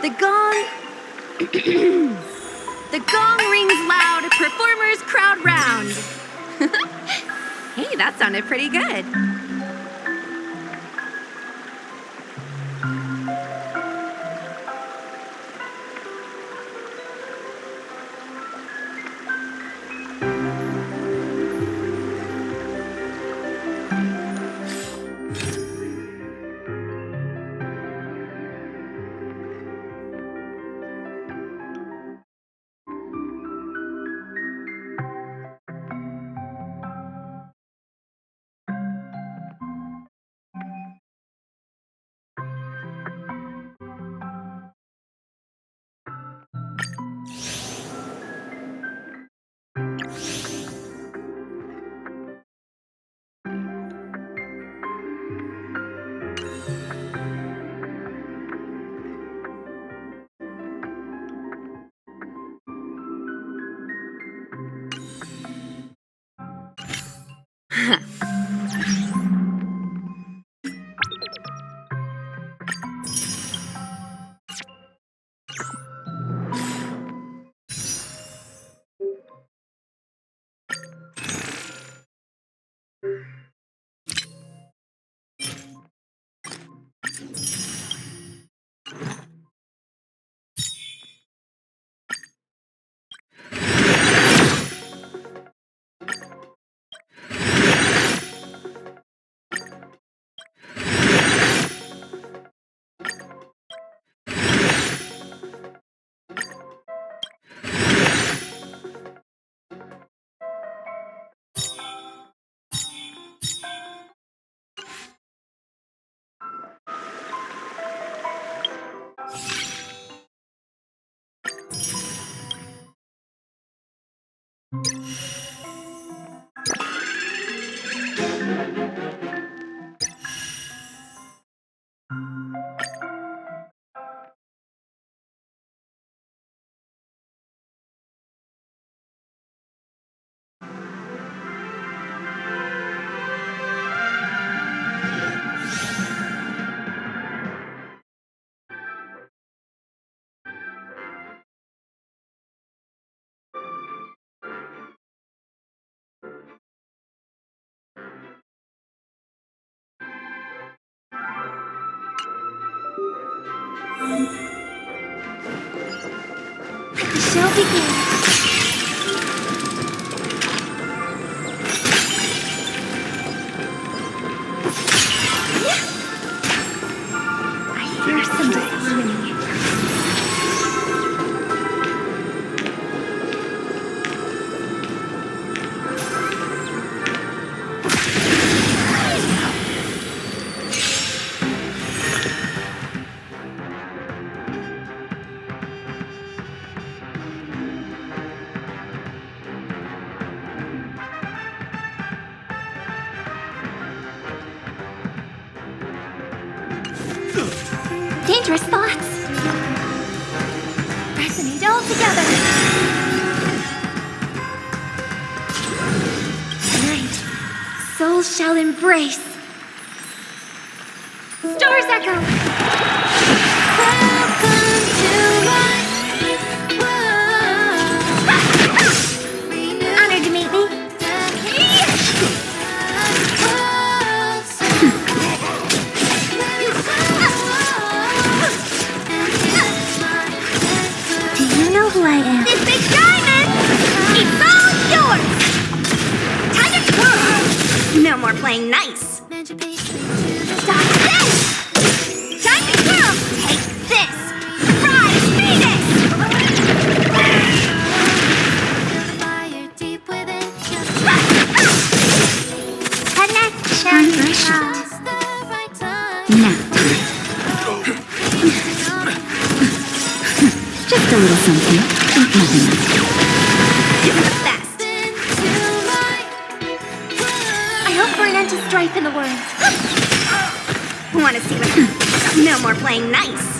The gong... The gong rings loud, performers crowd round. Hey, that sounded pretty good. The show begins. I hear some disharmony. Dangerous thoughts resonate all together. Tonight, souls shall embrace. Stars echo. Welcome to my world. Honored to meet me. Who I am. This big diamond! It's all yours! Time to twirl! No more playing nice. Stop this! Time to twirl! Take this! Rise, Venus! Connection. Now. Just a little something. Nothing else. You're the best. I hope for an end to strife in the world. Want to see what? No more playing nice.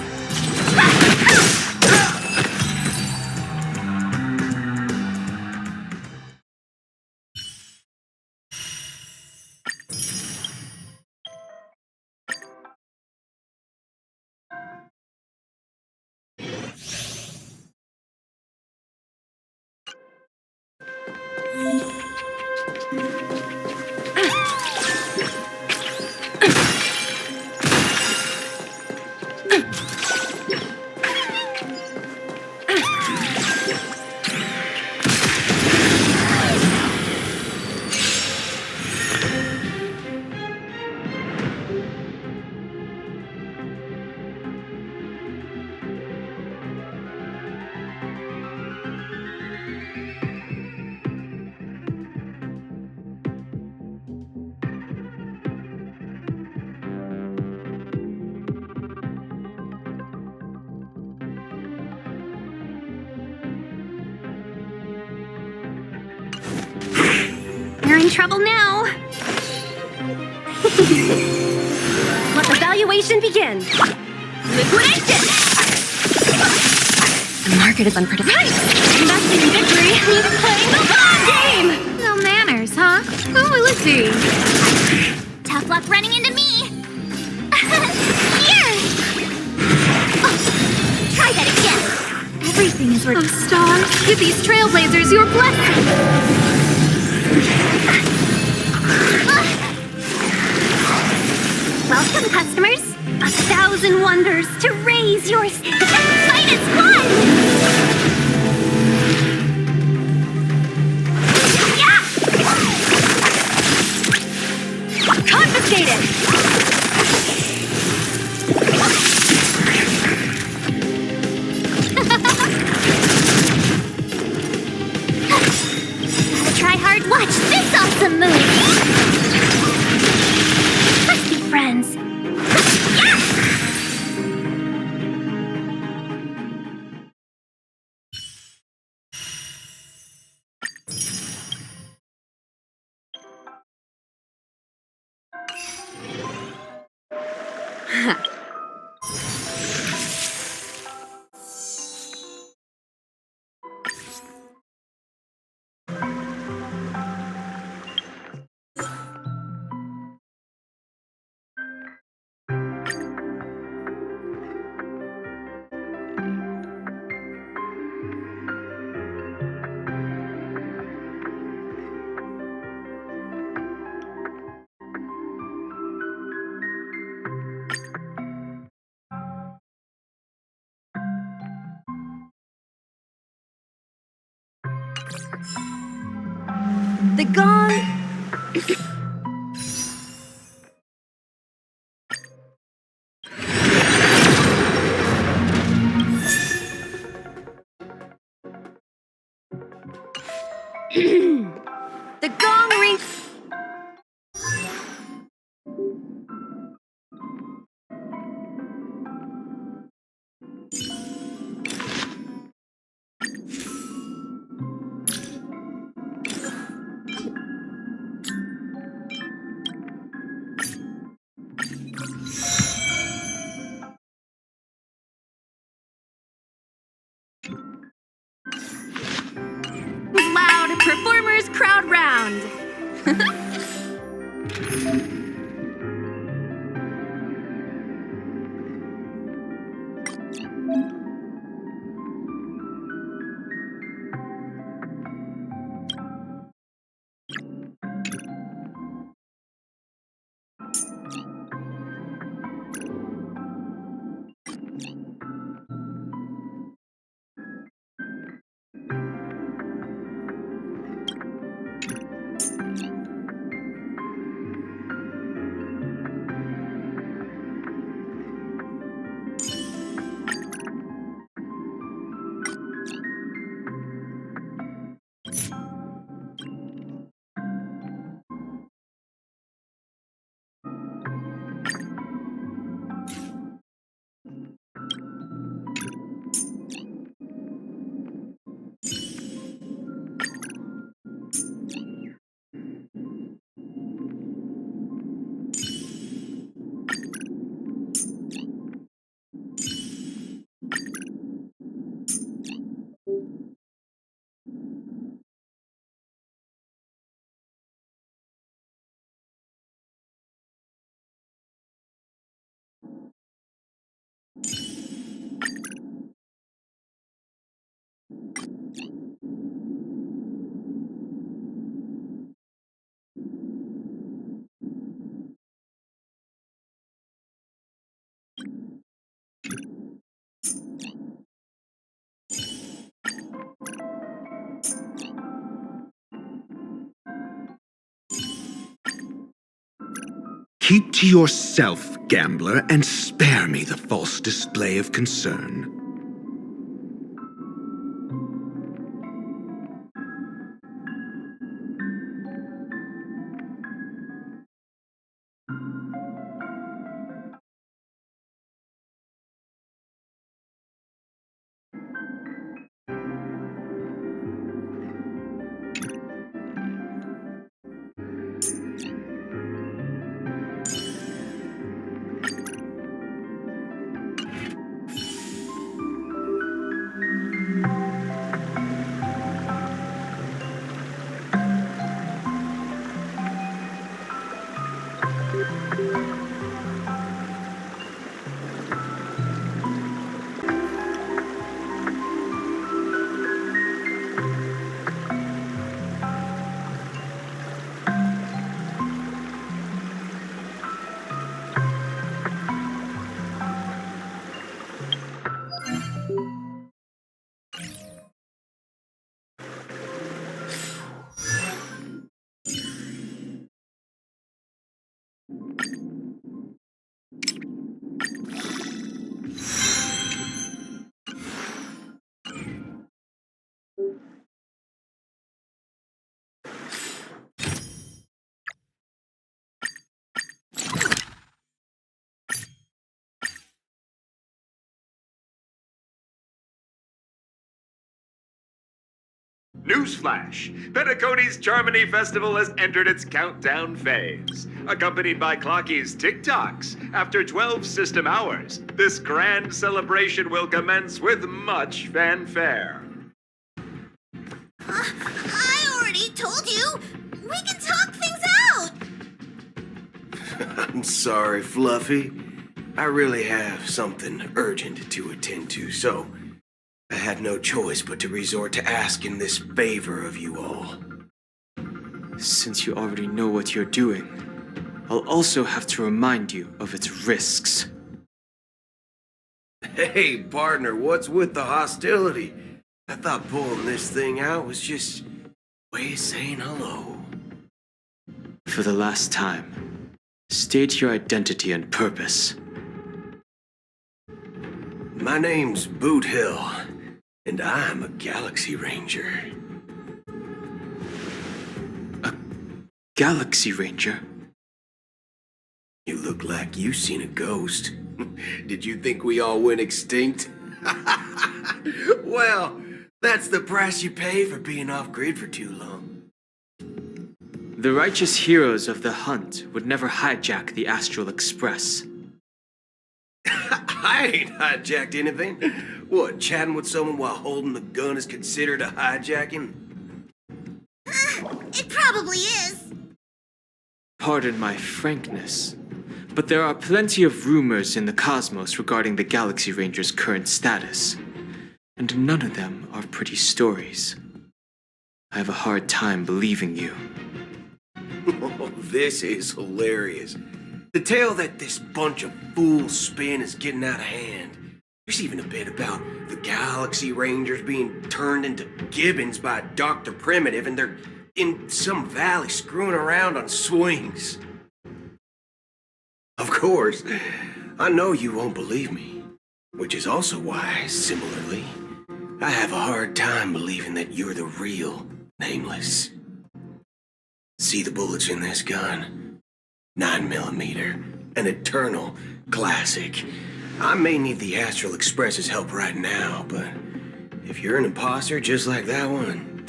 in trouble now. Let the valuation begin. Liquidation! The market is unpredictable. Right! Investing in victory means playing the long game! No manners, huh? Who will it be? Tough luck running into me! Here! Oh, try that again! Everything is worth. Oh, stars, give these trailblazers your blessing! Welcome, customers! 1,000 wonders to raise your fight is won! Yeah! Confiscated! Gotta try hard. Watch this awesome move! Let's be friends. The gong. The gong rings. Loud performers crowd round. Keep to yourself, gambler, and spare me the false display of concern. Newsflash! Penacony's Charmony Festival has entered its countdown phase. Accompanied by Clocky's TikToks, after 12 system hours, this grand celebration will commence with much fanfare. I already told you! We can talk things out! I'm sorry, Fluffy. I really have something urgent to attend to, so I had no choice but to resort to asking this favor of you all. Since you already know what you're doing, I'll also have to remind you of its risks. Hey, partner, what's with the hostility? I thought pulling this thing out was just a way of saying hello. For the last time, state your identity and purpose. My name's Boot Hill, and I'm a Galaxy Ranger. Galaxy Ranger? You look like you seen a ghost. Did you think we all went extinct? Well, that's the price you pay for being off-grid for too long. The righteous heroes of the hunt would never hijack the Astral Express. I ain't hijacked anything. What, chatting with someone while holding the gun is considered a hijacking? It probably is. Pardon my frankness, but there are plenty of rumors in the cosmos regarding the Galaxy Ranger's current status, and none of them are pretty stories. I have a hard time believing you. Oh, this is hilarious. The tale that this bunch of fools spin is getting out of hand. There's even a bit about the Galaxy Rangers being turned into gibbons by Dr. Primitive, and they're in some valley screwing around on swings. Of course, I know you won't believe me, which is also why, similarly, I have a hard time believing that you're the real Nameless. See the bullets in this gun? 9mm, an eternal classic. I may need the Astral Express's help right now, but if you're an imposter just like that one,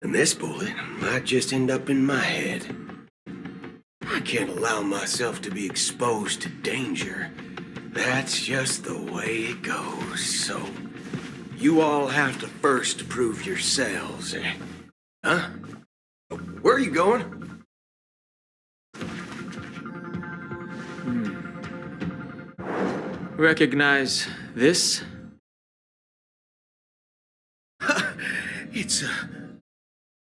then this bullet might just end up in my head. I can't allow myself to be exposed to danger. That's just the way it goes, so you all have to first prove yourselves. Huh? Where are you going? Recognize this? It's a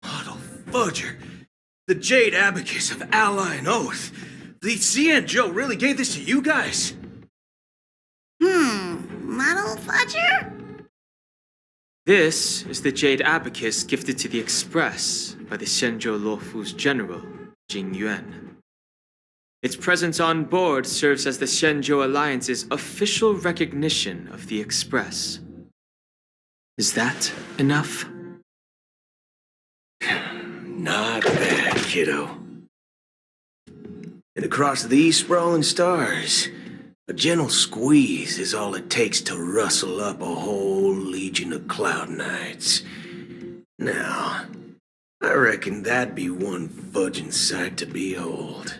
Otto Fudger, the Jade Abacus of Ally and Oath. The CN Joe really gave this to you guys? Model Fudger? This is the Jade Abacus gifted to the Express by the Shenzhou Luofu's general, Jing Yuan. Its presence on board serves as the Shenzhou Alliance's official recognition of the Express. Is that enough? Not bad, kiddo. And across these sprawling stars, a gentle squeeze is all it takes to rustle up a whole legion of Cloud Knights. Now, I reckon that'd be one fudging sight to behold.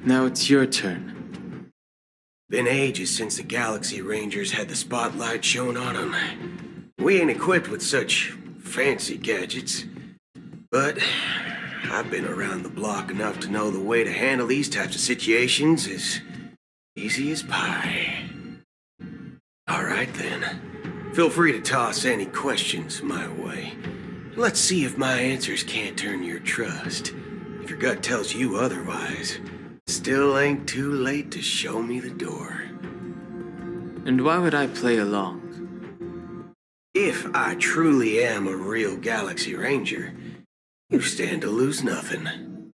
Now it's your turn. Been ages since the Galaxy Rangers had the spotlight shone on them. We ain't equipped with such fancy gadgets, but I've been around the block enough to know the way to handle these types of situations is easy as pie. All right then, feel free to toss any questions my way. Let's see if my answers can't turn your trust. If your gut tells you otherwise, still ain't too late to show me the door. And why would I play along? If I truly am a real Galaxy Ranger, you stand to lose nothing.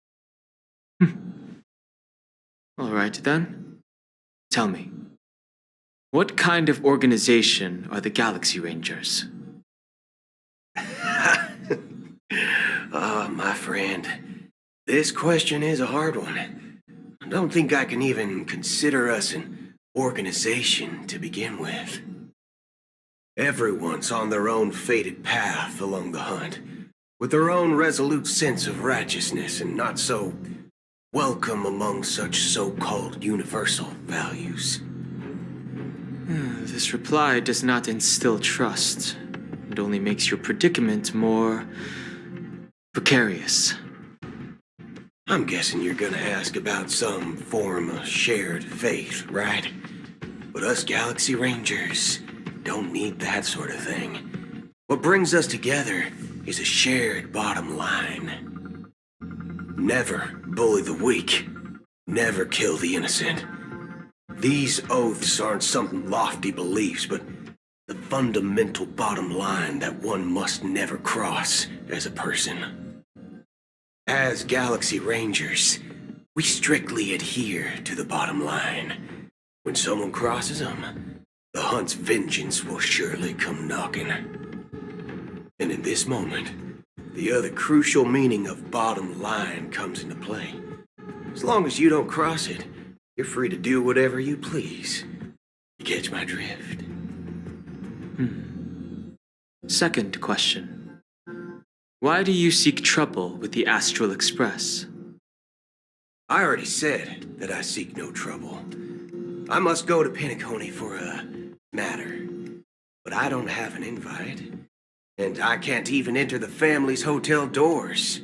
All right then. Tell me, what kind of organization are the Galaxy Rangers? My friend, this question is a hard one. I don't think I can even consider us an organization to begin with. Everyone's on their own fated path along the hunt, with their own resolute sense of righteousness and not so welcome among such so-called universal values. This reply does not instill trust. It only makes your predicament more precarious. I'm guessing you're gonna ask about some form of shared faith, right? But us Galaxy Rangers don't need that sort of thing. What brings us together is a shared bottom line. Never bully the weak. Never kill the innocent. These oaths aren't some lofty beliefs, but the fundamental bottom line that one must never cross as a person. As Galaxy Rangers, we strictly adhere to the bottom line. When someone crosses them, the hunt's vengeance will surely come knocking. And in this moment, the other crucial meaning of bottom line comes into play. As long as you don't cross it, you're free to do whatever you please. You catch my drift? Second question. Why do you seek trouble with the Astral Express? I already said that I seek no trouble. I must go to Penacony for a matter. But I don't have an invite. And I can't even enter the family's hotel doors.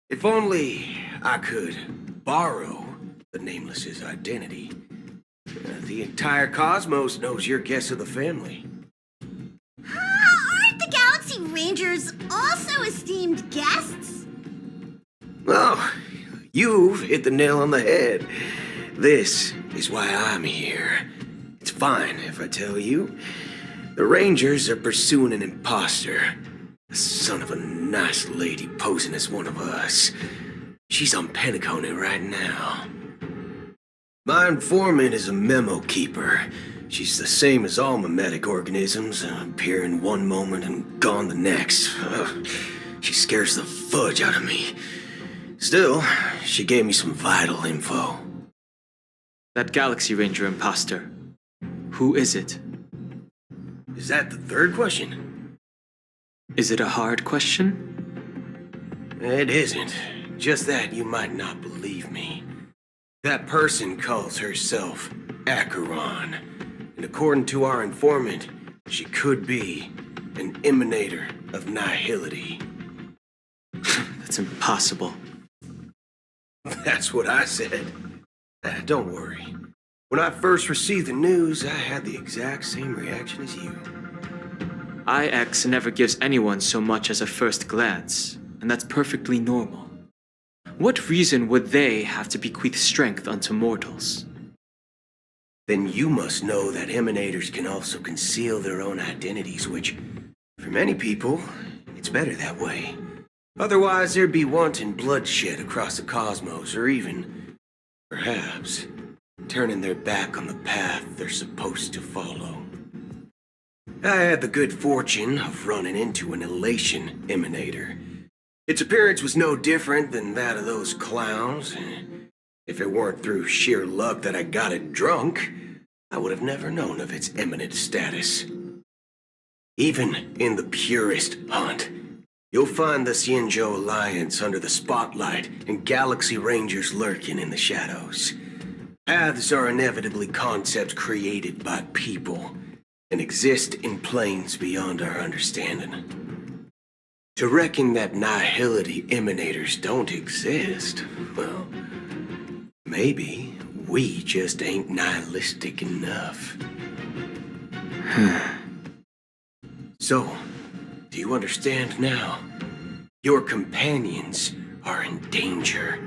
If only I could borrow the Nameless's identity. The entire cosmos knows you're guests of the family. Aren't the Galaxy Rangers also esteemed guests? Oh, you've hit the nail on the head. This is why I'm here. It's fine if I tell you. The Rangers are pursuing an imposter. A son of a nice lady posing as one of us. She's on Penacony right now. My informant is a memo keeper. She's the same as all mimetic organisms, appearing one moment and gone the next. She scares the fudge out of me. Still, she gave me some vital info. That Galaxy Ranger imposter. Who is it? Is that the third question? Is it a hard question? It isn't. Just that you might not believe me. That person calls herself Acheron. And according to our informant, she could be an emanator of nihility. That's impossible. That's what I said. Don't worry. When I first received the news, I had the exact same reaction as you. IX never gives anyone so much as a first glance, and that's perfectly normal. What reason would they have to bequeath strength unto mortals? Then you must know that emanators can also conceal their own identities, which, for many people, it's better that way. Otherwise, there'd be wanton bloodshed across the cosmos, or even, perhaps, turning their back on the path they're supposed to follow. I had the good fortune of running into an elation emanator. Its appearance was no different than that of those clowns. If it weren't through sheer luck that I got it drunk, I would have never known of its eminent status. Even in the purest hunt, you'll find the Xianzhou Alliance under the spotlight and Galaxy Rangers lurking in the shadows. Paths are inevitably concepts created by people and exist in planes beyond our understanding. To reckon that nihility emanators don't exist, well, maybe we just ain't nihilistic enough. So, do you understand now? Your companions are in danger,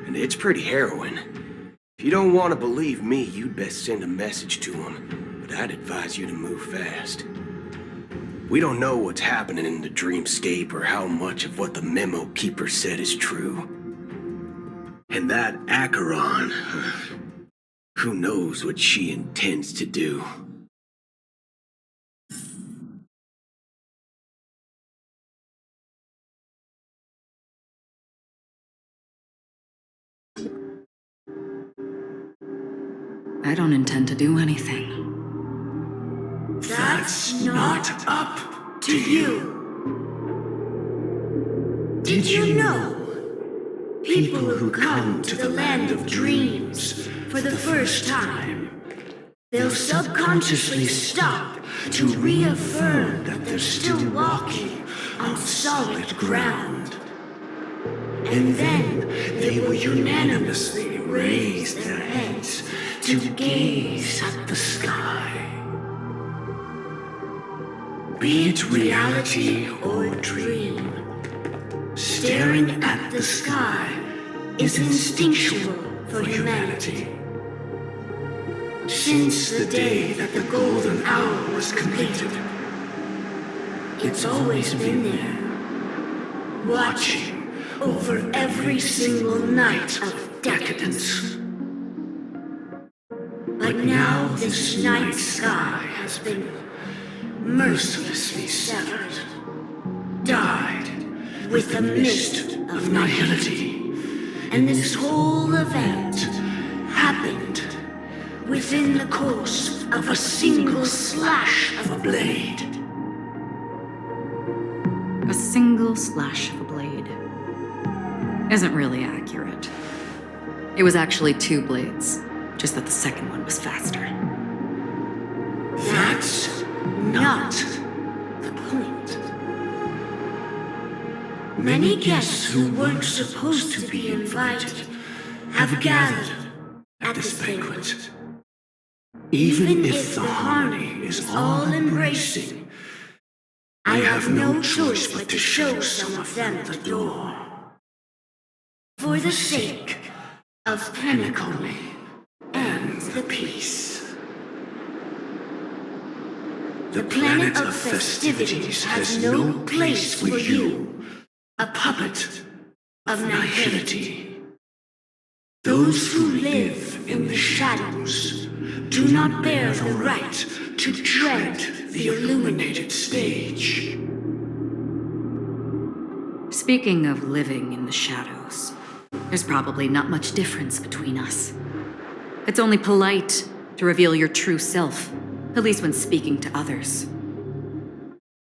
and it's pretty harrowing. If you don't want to believe me, you'd best send a message to them, but I'd advise you to move fast. We don't know what's happening in the dreamscape or how much of what the memo keeper said is true. And that Acheron, who knows what she intends to do. I don't intend to do anything. That's not up to you. Did you know? People who come to the land of dreams for the first time, they'll subconsciously stop to reaffirm that they're still walking on solid ground. And then they will unanimously raise their heads to gaze at the sky. Be it reality or dream, staring at the sky is instinctual for humanity. Since the day that the golden hour was completed, it's always been there, watching over every single night of decadence. But now this night sky has been mercilessly severed, dyed with the mist of nihility, and this whole event happened within the course of a single slash of a blade. A single slash of a blade isn't really accurate. It was actually 2 blades, just that the second one was faster. That's not the point. Many guests who weren't supposed to be invited have gathered at this banquet. Even if the harmony is all-embracing, I have no choice but to show some of them the door. For the sake of Penacony and the peace. The planet of festivities has no place for you, a puppet of nihility. Those who live in the shadows do not bear the right to tread the illuminated stage. Speaking of living in the shadows, there's probably not much difference between us. It's only polite to reveal your true self, at least when speaking to others.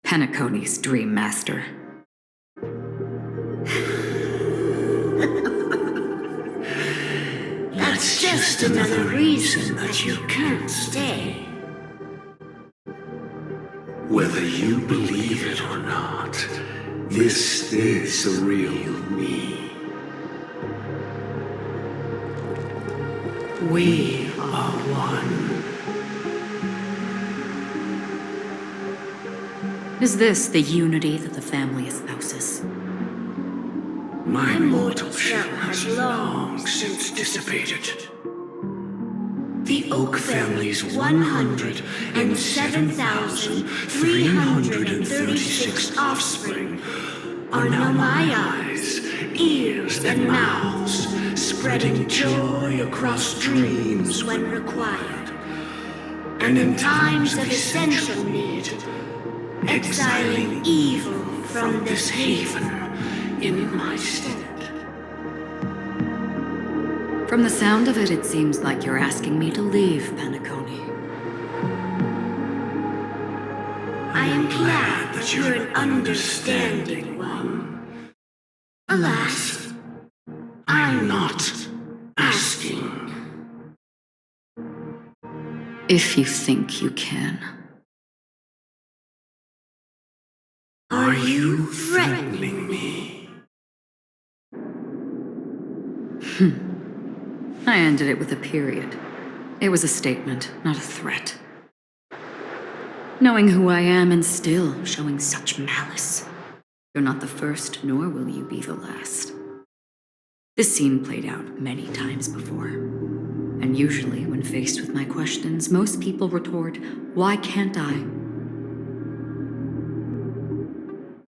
Penacony's Dream Master. That's just another reason that you can't stay. Whether you believe it or not, this is the real me. We are one. Is this the unity that the family espouses? My mortal shell has long since dissipated. The Oak family's 107,336 offspring are now my eyes, ears, and mouths, spreading joy across dreams when required, and in times of essential need, exiling evil from this haven in my stead. From the sound of it, it seems like you're asking me to leave Penacony. I am glad that you're an understanding one. Alas, I'm not asking. If you think you can. Are you threatening me? I ended it with a period. It was a statement, not a threat. Knowing who I am and still showing such malice. You're not the first, nor will you be the last. This scene played out many times before. And usually, when faced with my questions, most people retort, "Why can't I?"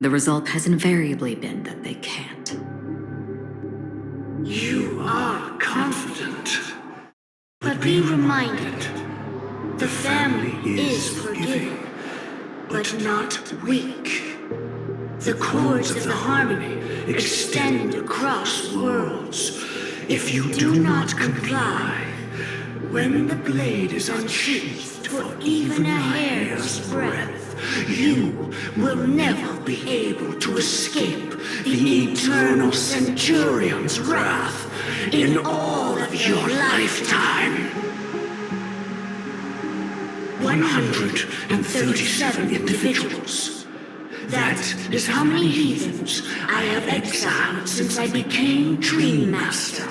The result has invariably been that they can't. You are confident. But be reminded, the family is forgiving, but not weak. The chords of the harmony extend across worlds. If you do not comply, When the blade is unsheathed for even a hair's breadth, you will never be able to escape the eternal Centurion's wrath in all of your lifetime. 137 individuals. That is how many heathens I have exiled since I became Dream Master.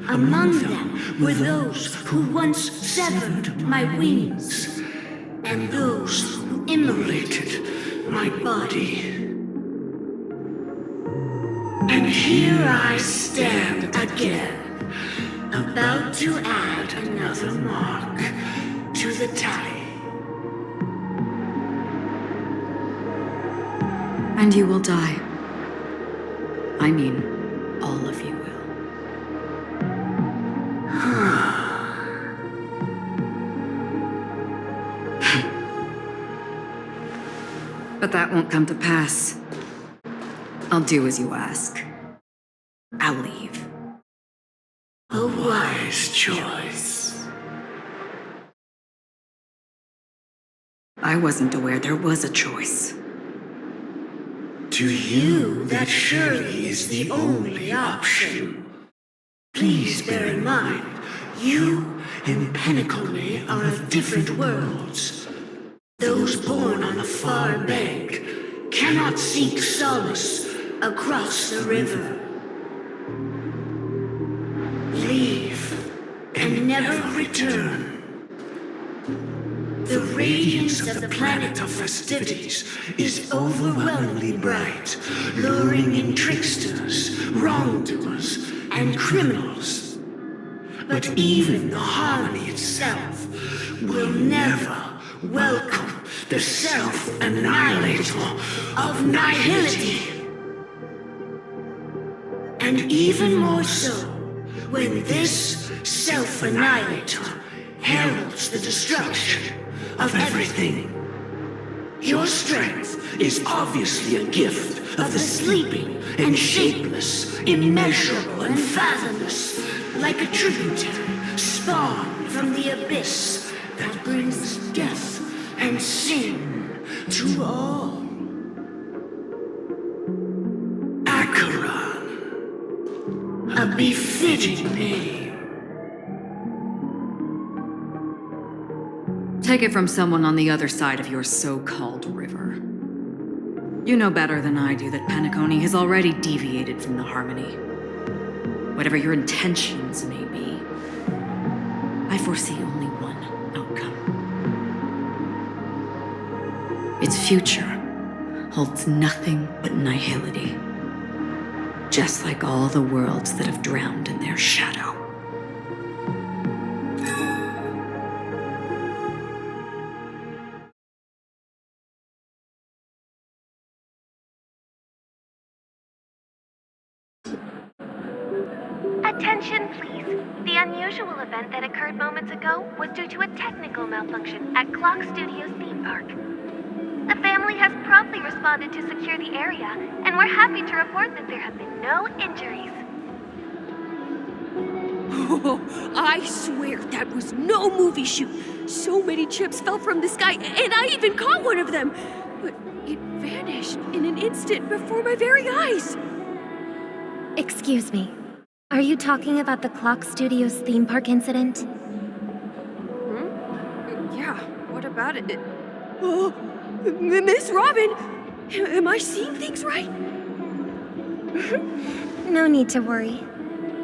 Among them were those who once severed my wings, and those who immolated my body. And here I stand again, about to add another mark to the tally. And you will die. I mean, all of you will. But that won't come to pass. I'll do as you ask. I'll leave. A wise choice. I wasn't aware there was a choice. To you, that surely is the only option. Please bear in mind, you and Penacony are of different worlds. Those born on a far bank cannot seek solace across the river. Leave and never return. The radiance of the planet of festivities is overwhelmingly bright, luring in tricksters, wrongdoers, and criminals. But even the harmony itself will never welcome the self-annihilator of nihility. And even more so, when this self-annihilator heralds the destruction of everything. Your strength is obviously a gift of the sleeping and shapeless, immeasurable and fathomless, like a tributary spawned from the abyss that brings death and sin to all. Acheron, a befitting name. Take it from someone on the other side of your so-called river. You know better than I do that Penacony has already deviated from the harmony. Whatever your intentions may be, I foresee only one outcome. Its future holds nothing but nihility. Just like all the worlds that have drowned in their shadow. Attention, please. The unusual event that occurred moments ago was due to a technical malfunction at Clock Studios theme park. The family has promptly responded to secure the area, and we're happy to report that there have been no injuries. Oh, I swear that was no movie shoot. So many chips fell from the sky, and I even caught one of them. But it vanished in an instant before my very eyes. Excuse me. Are you talking about the Clock Studios theme park incident? Yeah, what about it? Oh, Miss Robin! Am I seeing things right? No need to worry.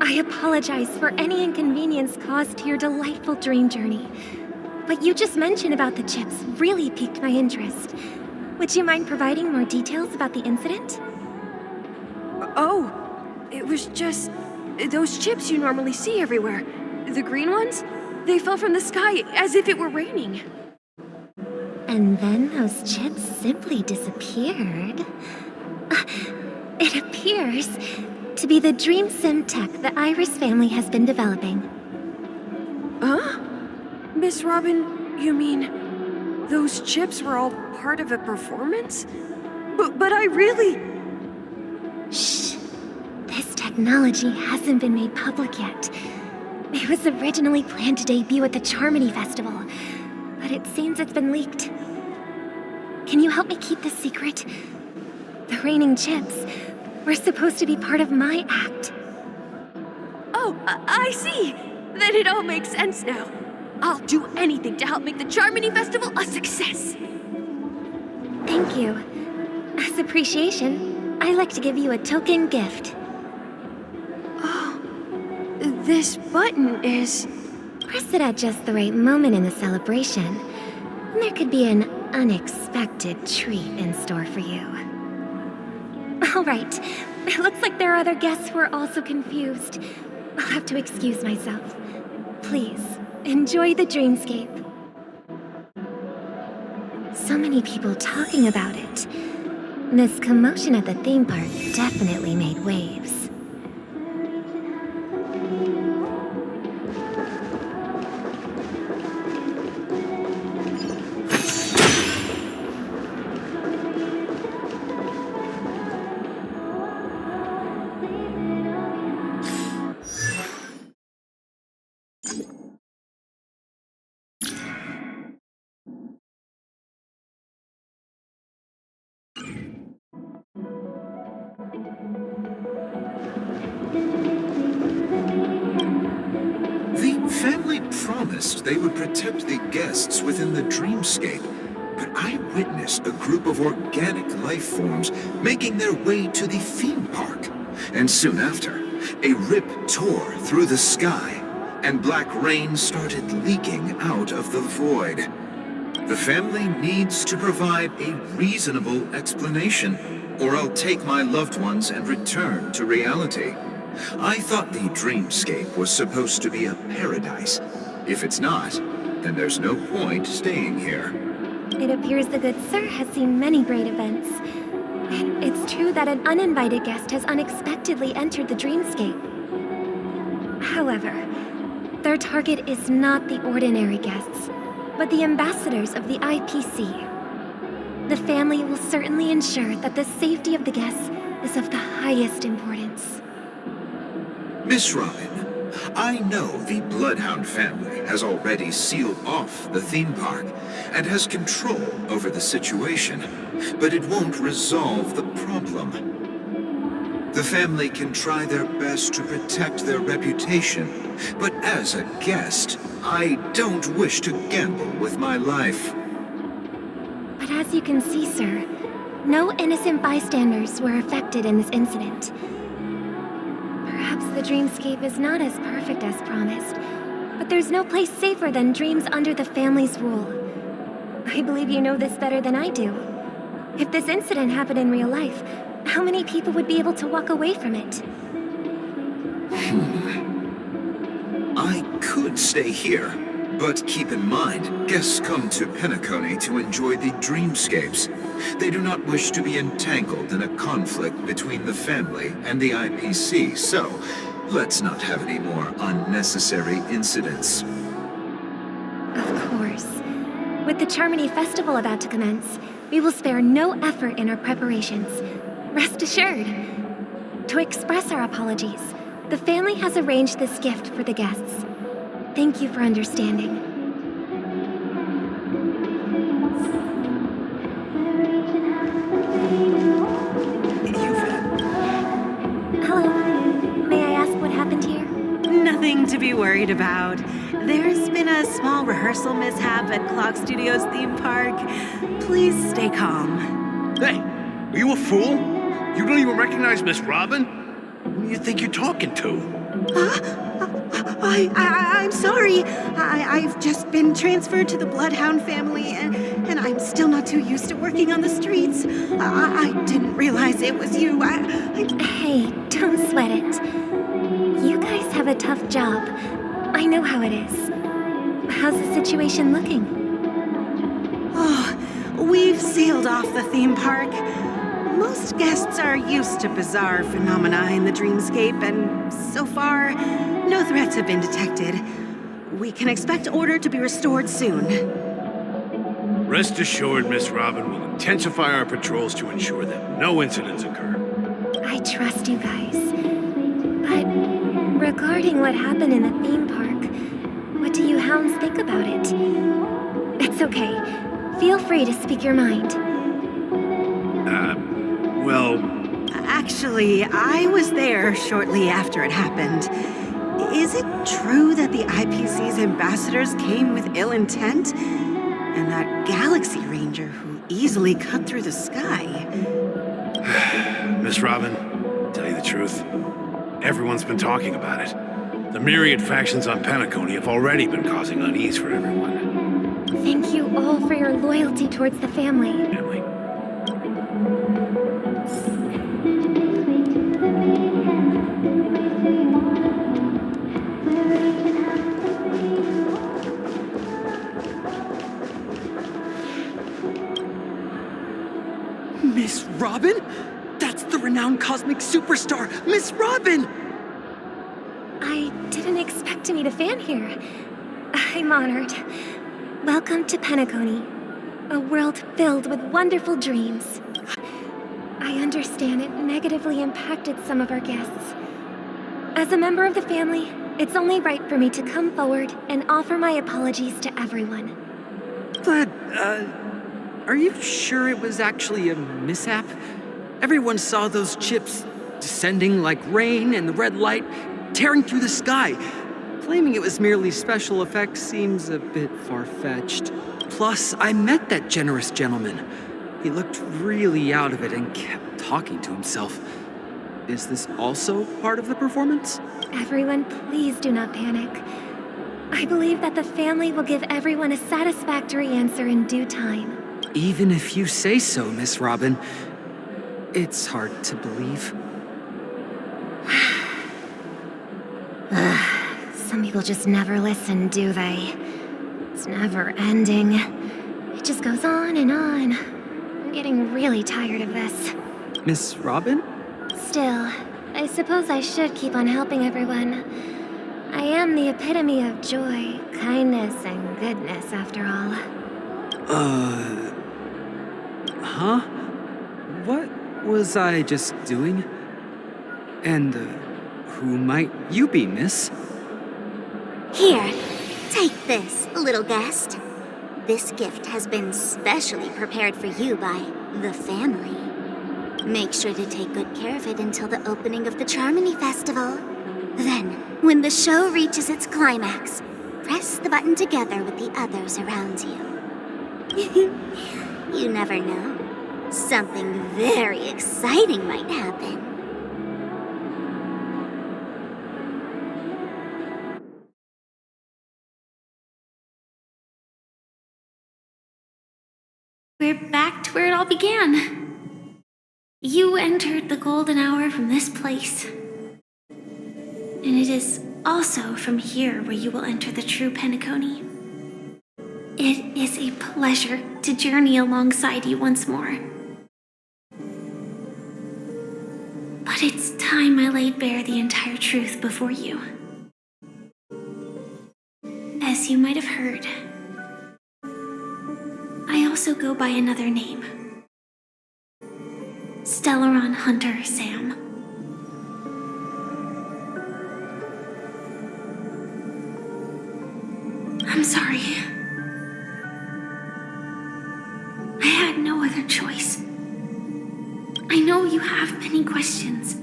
I apologize for any inconvenience caused to your delightful dream journey. What you just mentioned about the chips really piqued my interest. Would you mind providing more details about the incident? Oh, it was just those chips you normally see everywhere. The green ones? They fell from the sky as if it were raining. And then those chips simply disappeared. It appears to be the dream sim tech the Iris family has been developing. Huh? Miss Robin, you mean those chips were all part of a performance? But I really... Shh. This technology hasn't been made public yet. It was originally planned to debut at the Charmony Festival, but it seems it's been leaked. Can you help me keep this secret? The raining chips were supposed to be part of my act. Oh, I see. Then it all makes sense now. I'll do anything to help make the Charmony Festival a success. Thank you. As appreciation, I'd like to give you a token gift. This button is... Press it at just the right moment in the celebration, and there could be an unexpected treat in store for you. All right. It looks like there are other guests who are also confused. I'll have to excuse myself. Please, enjoy the dreamscape. So many people talking about it. This commotion at the theme park definitely made waves. The family promised they would protect the guests within the dreamscape, but I witnessed a group of organic life forms making their way to the theme park. And soon after, a rip tore through the sky, and black rain started leaking out of the void. The family needs to provide a reasonable explanation, or I'll take my loved ones and return to reality. I thought the dreamscape was supposed to be a paradise. If it's not, then there's no point staying here. It appears the good sir has seen many great events. And it's true that an uninvited guest has unexpectedly entered the dreamscape. However, their target is not the ordinary guests, but the ambassadors of the IPC. The family will certainly ensure that the safety of the guests is of the highest importance. Miss Robin, I know the Bloodhound family has already sealed off the theme park and has control over the situation, but it won't resolve the problem. The family can try their best to protect their reputation, but as a guest, I don't wish to gamble with my life. But as you can see, sir, no innocent bystanders were affected in this incident. Perhaps the dreamscape is not as perfect as promised, but there's no place safer than dreams under the family's rule. I believe you know this better than I do. If this incident happened in real life, how many people would be able to walk away from it? I could stay here, but keep in mind, guests come to Penacony to enjoy the dreamscapes. They do not wish to be entangled in a conflict between the family and the IPC, so let's not have any more unnecessary incidents. Of course. With the Charmony Festival about to commence, we will spare no effort in our preparations. Rest assured. To express our apologies, the family has arranged this gift for the guests. Thank you for understanding. Hello. May I ask what happened here? Nothing to be worried about. There's been a small rehearsal mishap at Clock Studios theme park. Please stay calm. Hey, are you a fool? You don't even recognize Miss Robin? Who do you think you're talking to? I'm sorry. I've just been transferred to the Bloodhound family, and I'm still not too used to working on the streets. I didn't realize it was you. Hey, don't sweat it. You guys have a tough job. I know how it is. How's the situation looking? Oh, we've sealed off the theme park. Most guests are used to bizarre phenomena in the dreamscape, and so far, no threats have been detected. We can expect order to be restored soon. Rest assured, Miss Robin will intensify our patrols to ensure that no incidents occur. I trust you guys. But Regarding what happened in the theme park, what do you hounds think about it? It's okay. Feel free to speak your mind. Well, Actually, I was there shortly after it happened. Is it true that the IPC's ambassadors came with ill intent? And that Galaxy Ranger who easily cut through the sky? Miss Robin, tell you the truth, everyone's been talking about it. The myriad factions on Penacony have already been causing unease for everyone. Thank you all for your loyalty towards the family. Family. Miss Robin? That's the renowned cosmic superstar, Miss Robin! I didn't expect to meet a fan here. I'm honored. Welcome to Penacony, a world filled with wonderful dreams. I understand it negatively impacted some of our guests. As a member of the family, it's only right for me to come forward and offer my apologies to everyone. But, are you sure it was actually a mishap? Everyone saw those chips descending like rain and the red light tearing through the sky. Claiming it was merely special effects seems a bit far-fetched. Plus, I met that generous gentleman. He looked really out of it and kept talking to himself. Is this also part of the performance? Everyone, please do not panic. I believe that the family will give everyone a satisfactory answer in due time. Even if you say so, Miss Robin, it's hard to believe. Some people just never listen, do they? It's never ending. It just goes on and on. I'm getting really tired of this. Miss Robin? Still, I suppose I should keep on helping everyone. I am the epitome of joy, kindness, and goodness, after all. Huh? What was I just doing? And, who might you be, miss? Here, take this, little guest. This gift has been specially prepared for you by the family. Make sure to take good care of it until the opening of the Charmony Festival. Then, when the show reaches its climax, press the button together with the others around you. You never know. Something very exciting might happen. We're back to where it all began. You entered the golden hour from this place. And it is also from here where you will enter the true Penacony. It is a pleasure to journey alongside you once more. But it's time I laid bare the entire truth before you. As you might have heard, I also go by another name. Stellaron Hunter Sam. I'm sorry. I had no other choice. I know you have many questions.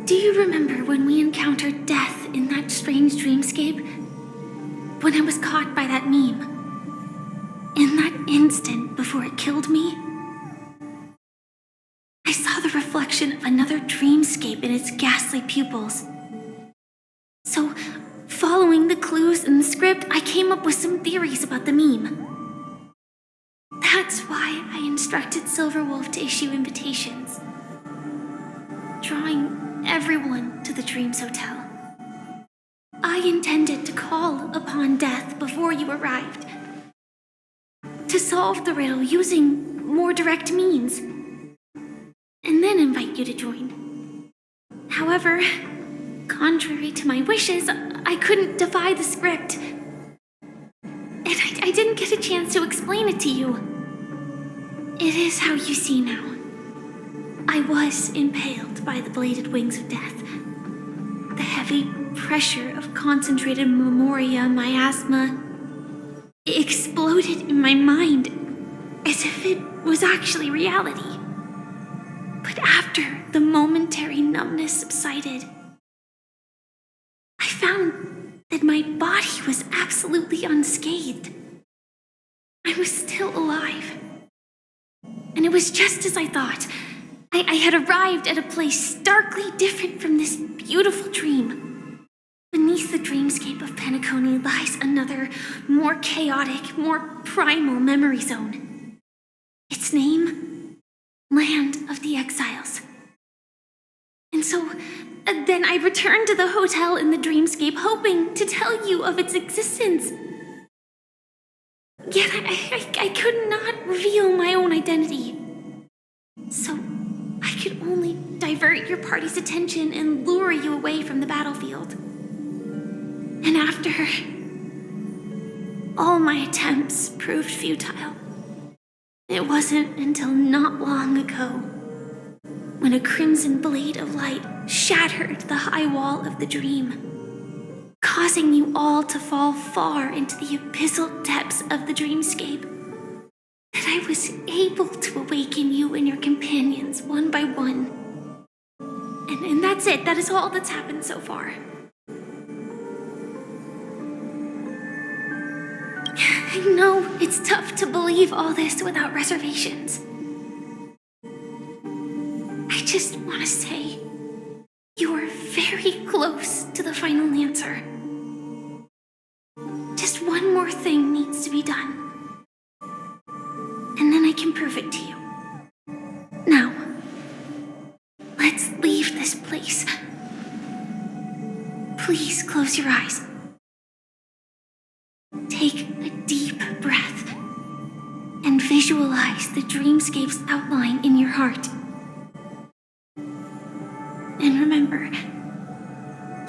Do you remember when we encountered death in that strange dreamscape? When I was caught by that meme? In that instant before it killed me? I saw the reflection of another dreamscape in its ghastly pupils. So, following the clues in the script, I came up with some theories about the meme. That's why I instructed Silverwolf to issue invitations, drawing everyone to the Dreams Hotel. I intended to call upon death before you arrived, to solve the riddle using more direct means, and then invite you to join. However, contrary to my wishes, I couldn't defy the script. And I didn't get a chance to explain it to you. It is how you see now. I was impaled by the bladed wings of death, heavy pressure of concentrated memoria miasma exploded in my mind as if it was actually reality. But after the momentary numbness subsided, I found that my body was absolutely unscathed. I was still alive. And it was just as I thought. I had arrived at a place starkly different from this beautiful dream. Beneath the dreamscape of Penacony lies another, more chaotic, more primal memory zone. Its name? Land of the Exiles. And so, then I returned to the hotel in the dreamscape, hoping to tell you of its existence. Yet I could not reveal my own identity. So, I could only divert your party's attention and lure you away from the battlefield. And after all my attempts proved futile, it wasn't until not long ago when a crimson blade of light shattered the high wall of the dream, causing you all to fall far into the abyssal depths of the dreamscape, that I was able to awaken you and your companions one by one. And that's it. That is all that's happened so far. I know it's tough to believe all this without reservations. I just want to say you are very close to the final answer. Just one more thing needs to be done. And then I can prove it to you. Now, let's leave this place. Please close your eyes. Take a deep breath and visualize the dreamscape's outline in your heart. And remember,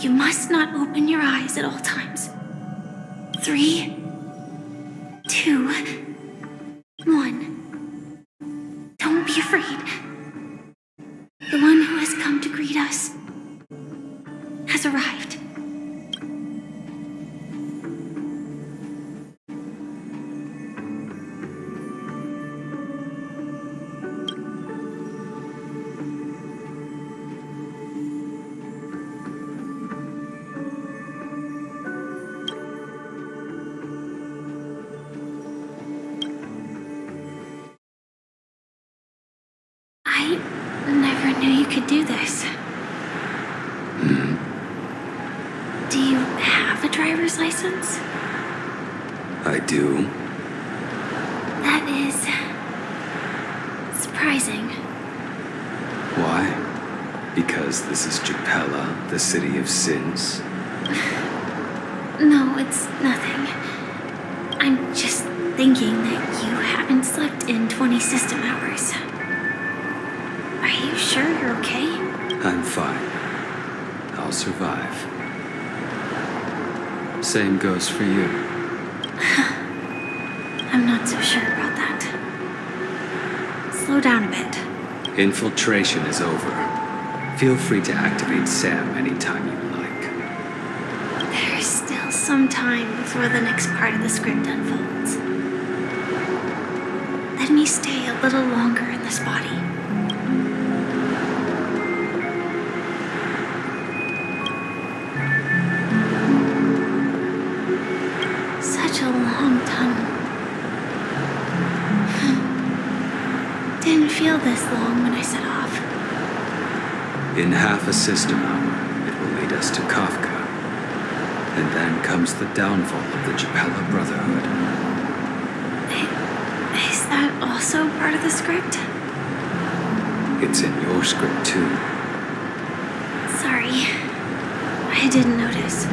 you must not open your eyes at all times. 3, 2, 1. Don't be afraid. The one who has come to greet us has arrived. I never knew you could do this. Do you have a driver's license? I do. That is surprising. Why? Because this is Japella, the city of sins? No, it's nothing. I'm just thinking that you haven't slept in 20 system hours. Are you sure you're okay? I'm fine. I'll survive. Same goes for you. I'm not so sure about that. Slow down a bit. Infiltration is over. Feel free to activate Sam anytime you like. There's still some time before the next part of the script unfolds. Let me stay a little longer in this body. Such a long tunnel. Didn't feel this long when I set off. In half a system hour, it will lead us to Kafka. And then comes the downfall of the Japella Brotherhood. Is that also part of the script? It's in your script too. Sorry. I didn't notice.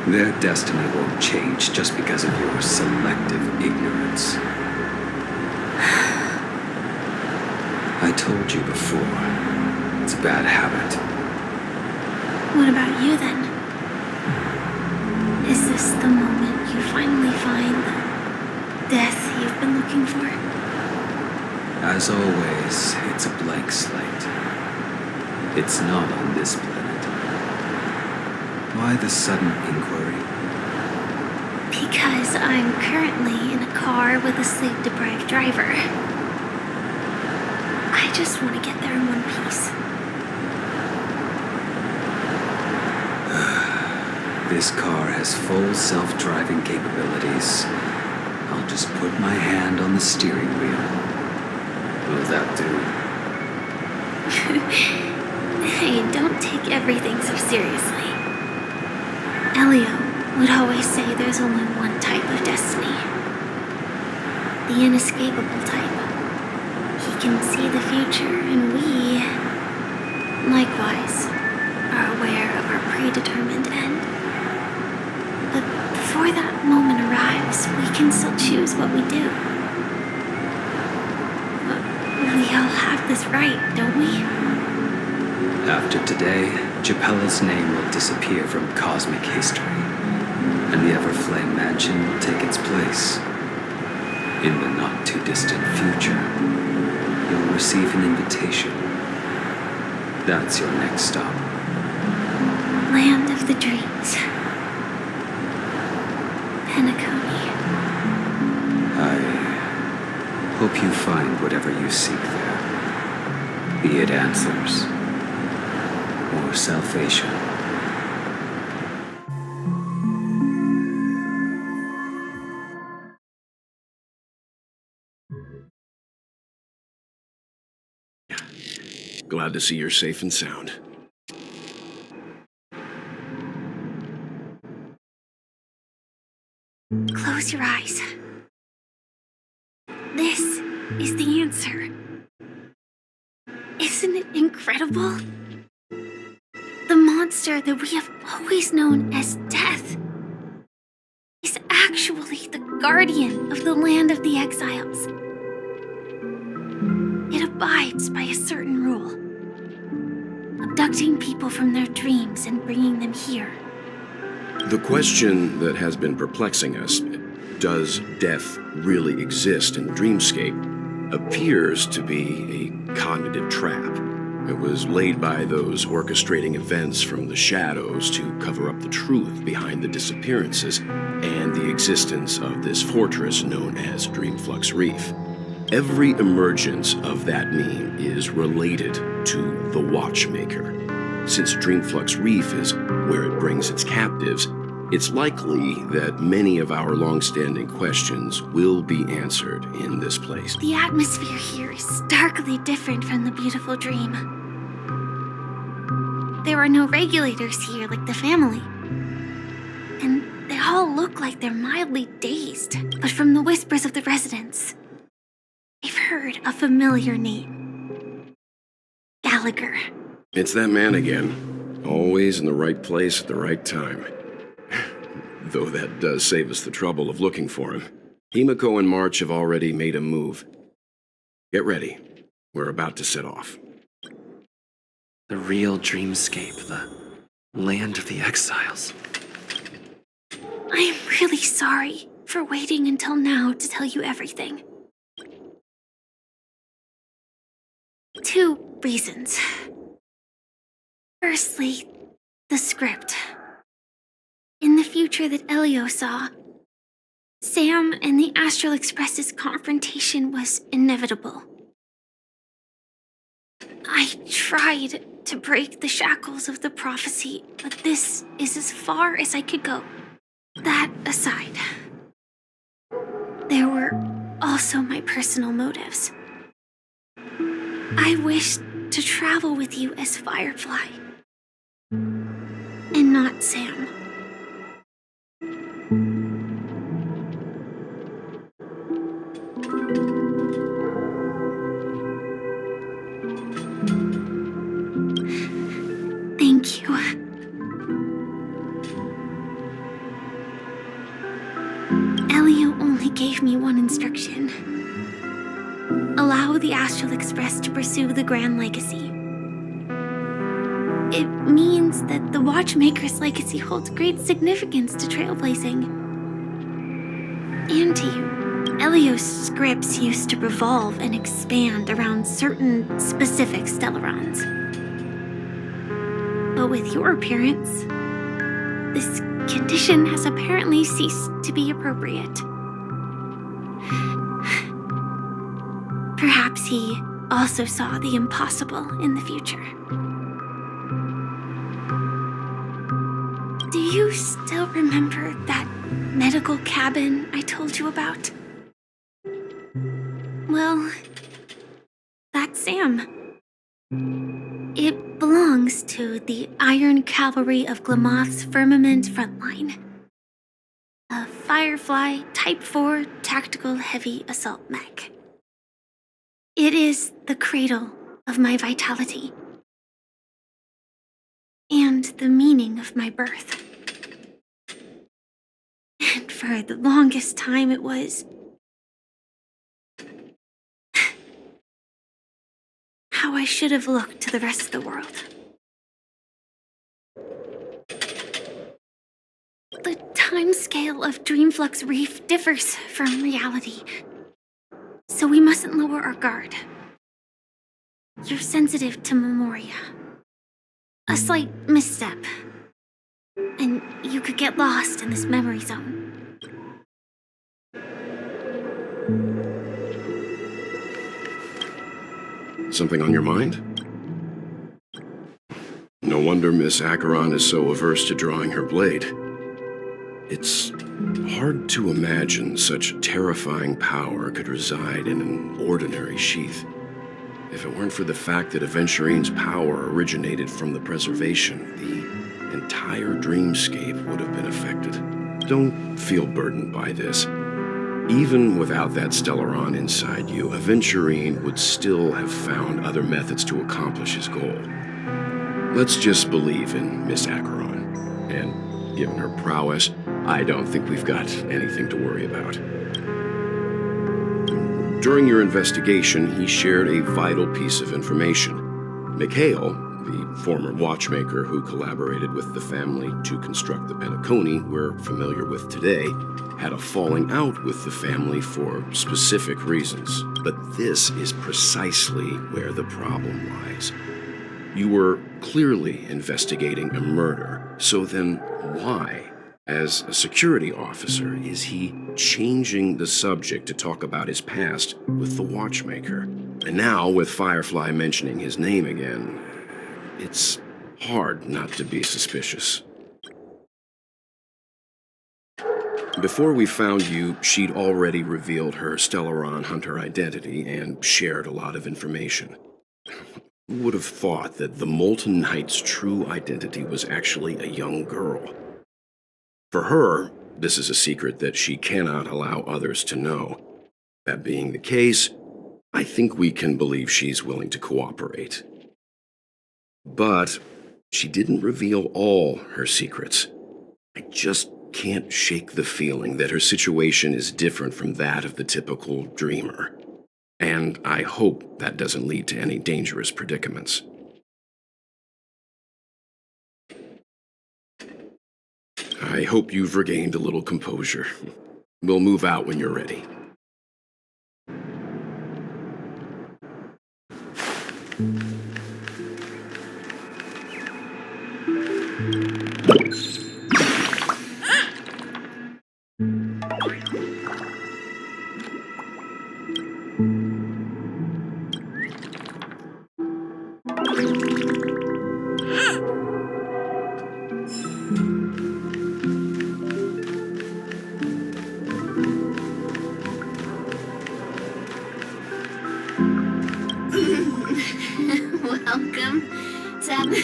Their destiny won't change just because of your selective ignorance. I told you before, it's a bad habit. What about you then? Is this the moment you finally find the death you've been looking for? As always, it's a blank slate. It's not on this planet. Why the sudden inquiry? Because I'm currently in a car with a sleep-deprived driver. I just want to get there in one piece. This car has full self-driving capabilities. I'll just put my hand on the steering wheel. Will that do? Hey, don't take everything so seriously. Elio would always say there's only one type of destiny. The inescapable type. He can see the future, and we, likewise, are aware of our predetermined end. But before that moment arrives, we can still choose what we do. But we all have this right, don't we? After today, Japella's name will disappear from cosmic history, and the Everflame Mansion will take its place. In the not-too-distant future, you'll receive an invitation. That's your next stop. Land of the dreams. Penacony. I hope you find whatever you seek there. Be it answers or salvation. Glad to see you're safe and sound. Close your eyes. This is the answer. Isn't it incredible? The monster that we have always known as Death is actually the guardian of the land of the exiles. It abides by a certain rule, abducting people from their dreams and bringing them here. The question that has been perplexing us, does death really exist in the dreamscape, appears to be a cognitive trap. It was laid by those orchestrating events from the shadows to cover up the truth behind the disappearances and the existence of this fortress known as Dreamflux Reef. Every emergence of that meme is related to the Watchmaker. Since Dreamflux Reef is where it brings its captives, it's likely that many of our long-standing questions will be answered in this place. The atmosphere here is starkly different from the beautiful dream. There are no regulators here like the family. And they all look like they're mildly dazed. But from the whispers of the residents, I've heard a familiar name. Gallagher. It's that man again. Always in the right place at the right time. Though that does save us the trouble of looking for him. Himiko and March have already made a move. Get ready. We're about to set off. The real dreamscape, the land of the exiles. I am really sorry for waiting until now to tell you everything. 2 reasons. Firstly, the script. In the future that Elio saw, Sam and the Astral Express's confrontation was inevitable. I tried to break the shackles of the prophecy, but this is as far as I could go. That aside, there were also my personal motives. I wished to travel with you as Firefly, and not Sam. Thank you. Elio only gave me one instruction. Allow the Astral Express to pursue the Grand Legacy. It means that the Watchmaker's legacy holds great significance to trailblazing. And to you. Elio's scripts used to revolve and expand around certain specific Stellarons. but with your appearance, this condition has apparently ceased to be appropriate. Perhaps he also saw the impossible in the future. Do you still remember that medical cabin I told you about? Well, that's Sam. It belongs to the Iron Cavalry of Glamoth's Firmament Frontline, a Firefly Type 4 tactical heavy assault mech. It is the cradle of my vitality and the meaning of my birth. And for the longest time it was how I should have looked to the rest of the world. The timescale of Dreamflux Reef differs from reality, so we mustn't lower our guard. You're sensitive to Memoria. A slight misstep, and you could get lost in this memory zone. Something on your mind? No wonder Miss Acheron is so averse to drawing her blade. It's hard to imagine such terrifying power could reside in an ordinary sheath. If it weren't for the fact that Aventurine's power originated from the preservation, the entire dreamscape would have been affected. Don't feel burdened by this. Even without that Stellaron inside you, Aventurine would still have found other methods to accomplish his goal. Let's just believe in Miss Acheron. And given her prowess, I don't think we've got anything to worry about. During your investigation, he shared a vital piece of information. Mikhail, the former watchmaker who collaborated with the family to construct the Penacony we're familiar with today, had a falling out with the family for specific reasons. But this is precisely where the problem lies. You were clearly investigating a murder, so then why, as a security officer, is he changing the subject to talk about his past with the watchmaker? And now, with Firefly mentioning his name again, it's hard not to be suspicious. Before we found you, she'd already revealed her Stellaron Hunter identity and shared a lot of information. Who would have thought that the Molten Knight's true identity was actually a young girl? For her, this is a secret that she cannot allow others to know. That being the case, I think we can believe she's willing to cooperate. But she didn't reveal all her secrets. I just can't shake the feeling that her situation is different from that of the typical dreamer. And I hope that doesn't lead to any dangerous predicaments. I hope you've regained a little composure. We'll move out when you're ready. Welcome, Sam.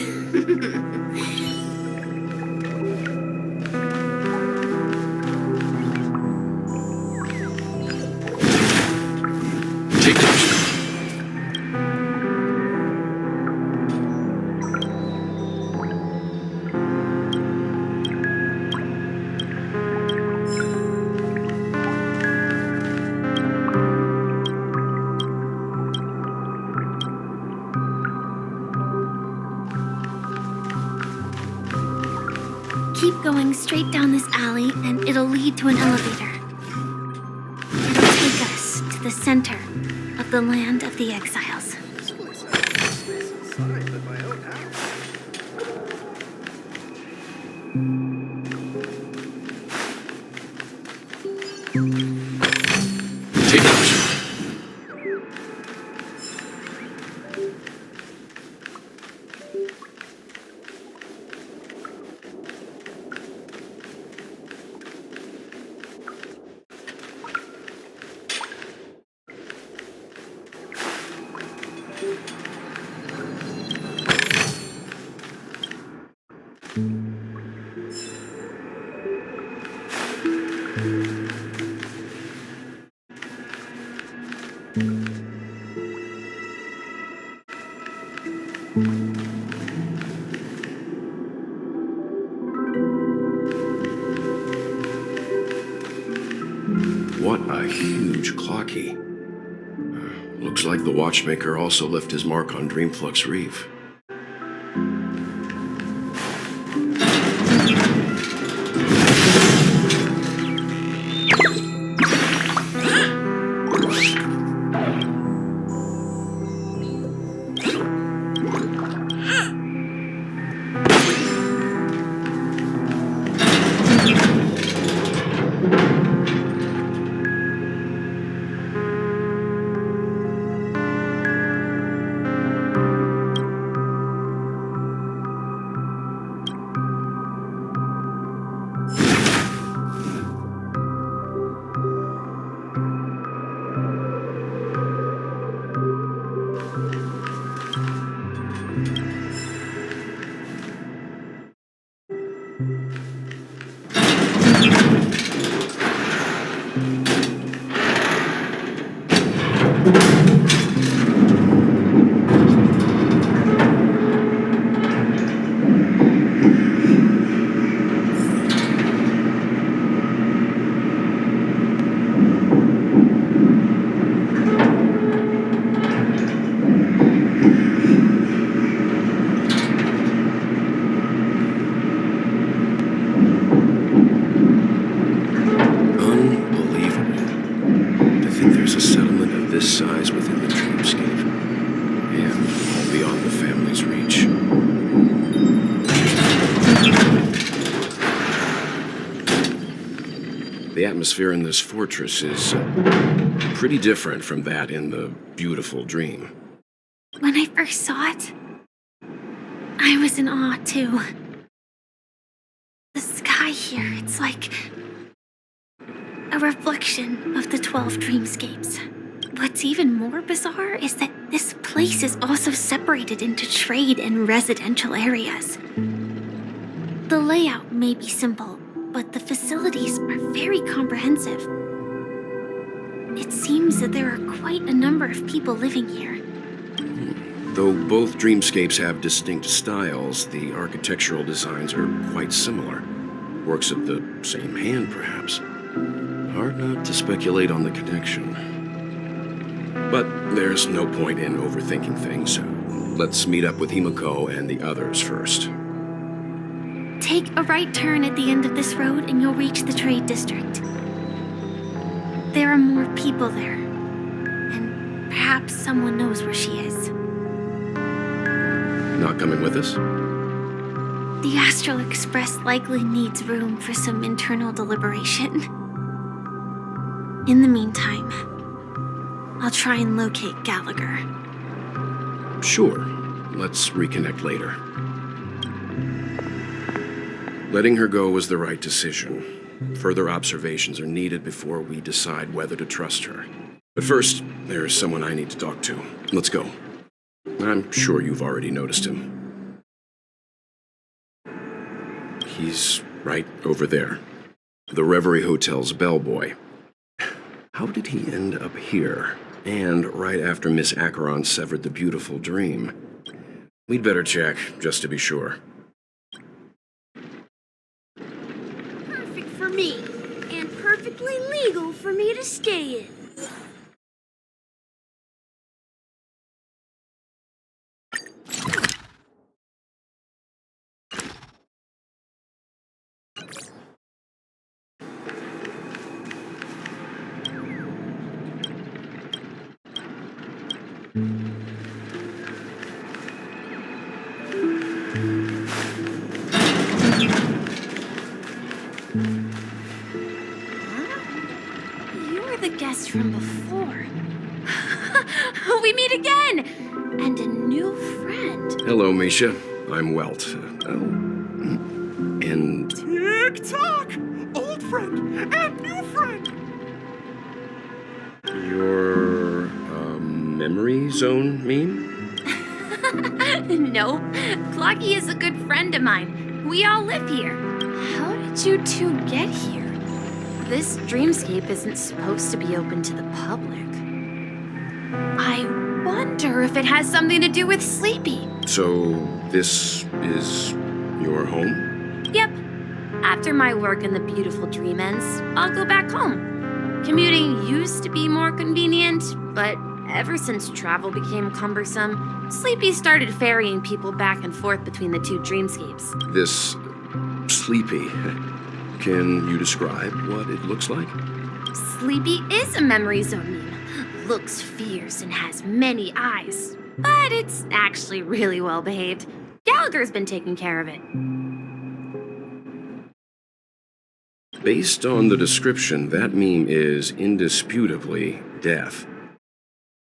Keep going straight down this alley and it'll lead to an elevator. It'll take us to the center of the land of the exiles. Take notes. What a huge clock key. Looks like the watchmaker also left his mark on Dreamflux Reef. This size within the dreamscape, and all beyond the family's reach. The atmosphere in this fortress is pretty different from that in the beautiful dream. When I first saw it, I was in awe too. The sky here, it's like a reflection of the 12 dreamscapes. What's even more bizarre is that this place is also separated into trade and residential areas. The layout may be simple, but the facilities are very comprehensive. It seems that there are quite a number of people living here. Though both dreamscapes have distinct styles, the architectural designs are quite similar. Works of the same hand, perhaps. Hard not to speculate on the connection. But there's no point in overthinking things. Let's meet up with Himiko and the others first. Take a right turn at the end of this road and you'll reach the trade district. There are more people there, and perhaps someone knows where she is. Not coming with us? The Astral Express likely needs room for some internal deliberation. In the meantime, I'll try and locate Gallagher. Sure. Let's reconnect later. Letting her go was the right decision. Further observations are needed before we decide whether to trust her. But first, there's someone I need to talk to. Let's go. I'm sure you've already noticed him. He's right over there. The Reverie Hotel's bellboy. How did he end up here? And right after Miss Acheron severed the beautiful dream. We'd better check, just to be sure. Perfect for me, and perfectly legal for me to stay in. the guest from before. We meet again! And a new friend. Hello, Misha. I'm Welt. And Tick-tock! Old friend and new friend! your, memory zone meme? No, Clocky is a good friend of mine. We all live here. How did you two get here? This dreamscape isn't supposed to be open to the public. I wonder if it has something to do with Sleepy. So, this is your home? Yep. After my work in the beautiful dream ends, I'll go back home. Commuting used to be more convenient, but ever since travel became cumbersome, Sleepy started ferrying people back and forth between the two dreamscapes. This Sleepy. Can you describe what it looks like? Sleepy is a memory zone meme. Looks fierce and has many eyes. But it's actually really well behaved. Gallagher's been taking care of it. Based on the description, that meme is indisputably death.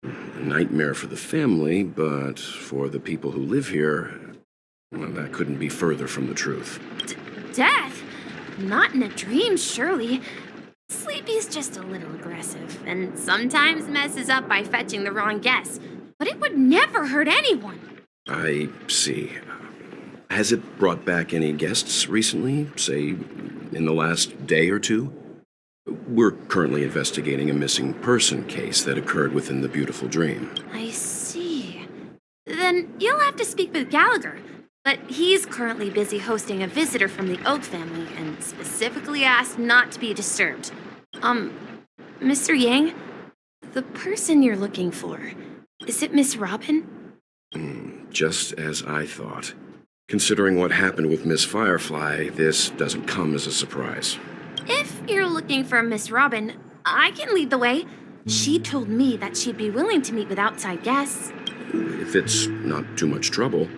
A nightmare for the family, but for the people who live here, well, that couldn't be further from the truth. Death? Not in a dream, surely. Sleepy's just a little aggressive, and sometimes messes up by fetching the wrong guess. But it would never hurt anyone. I see. Has it brought back any guests recently, say, in the last day or two? We're currently investigating a missing person case that occurred within the beautiful dream. I see. Then you'll have to speak with Gallagher. But he's currently busy hosting a visitor from the Oak family and specifically asked not to be disturbed. Mr. Yang, the person you're looking for, is it Miss Robin? Just as I thought. Considering what happened with Miss Firefly, this doesn't come as a surprise. If you're looking for Miss Robin, I can lead the way. She told me that she'd be willing to meet with outside guests. If it's not too much trouble.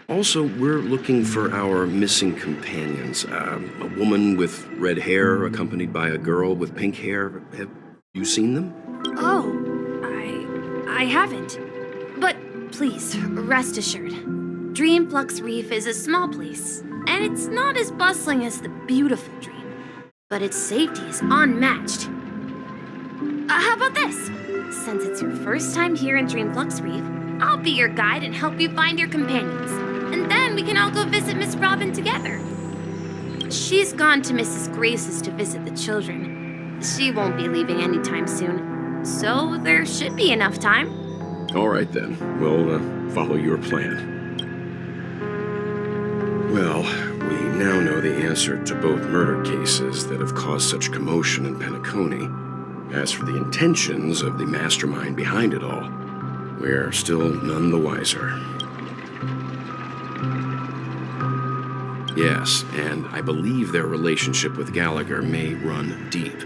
Also, we're looking for our missing companions. A woman with red hair accompanied by a girl with pink hair. Have you seen them? Oh, I haven't. But please, rest assured. Dreamflux Reef is a small place, and it's not as bustling as the beautiful dream. But its safety is unmatched. How about this? Since it's your first time here in Dreamflux Reef, I'll be your guide and help you find your companions. And then we can all go visit Miss Robin together. She's gone to Mrs. Grace's to visit the children. She won't be leaving anytime soon, so there should be enough time. All right then, we'll follow your plan. Well, we now know the answer to both murder cases that have caused such commotion in Penacony. As for the intentions of the mastermind behind it all, we're still none the wiser. Yes, and I believe their relationship with Gallagher may run deep.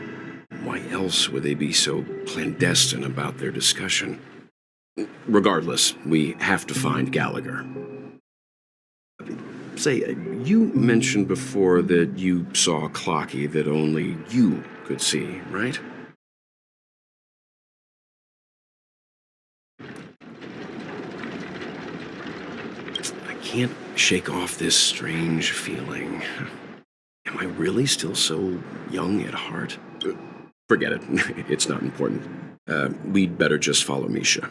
Why else would they be so clandestine about their discussion? Regardless, we have to find Gallagher. Say, you mentioned before that you saw Clocky that only you could see, right? I can't shake off this strange feeling. Am I really still so young at heart? Forget it. It's not important. We'd better just follow Misha.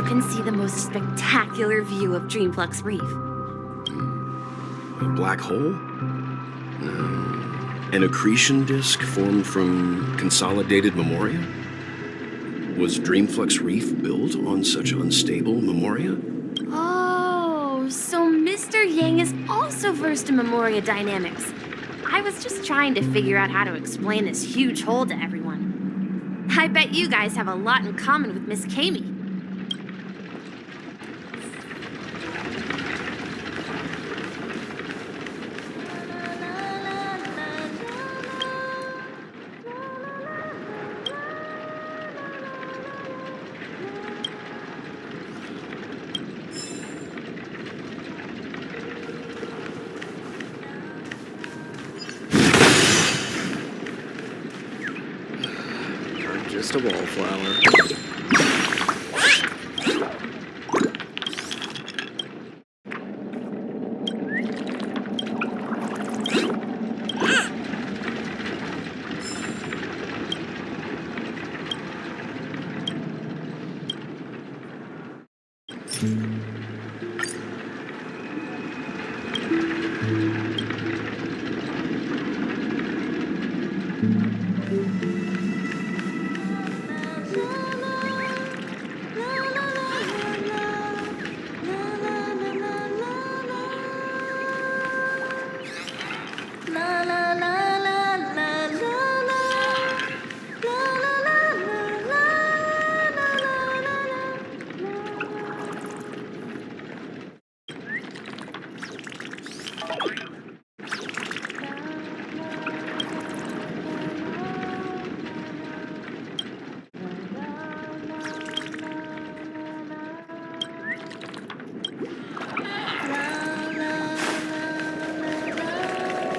you can see the most spectacular view of Dreamflux Reef. A black hole? No. An accretion disk formed from consolidated memoria? Was Dreamflux Reef built on such unstable memoria? Oh, so Mr. Yang is also versed in Memoria dynamics. I was just trying to figure out how to explain this huge hole to everyone. I bet you guys have a lot in common with Miss Kami. Just a wallflower.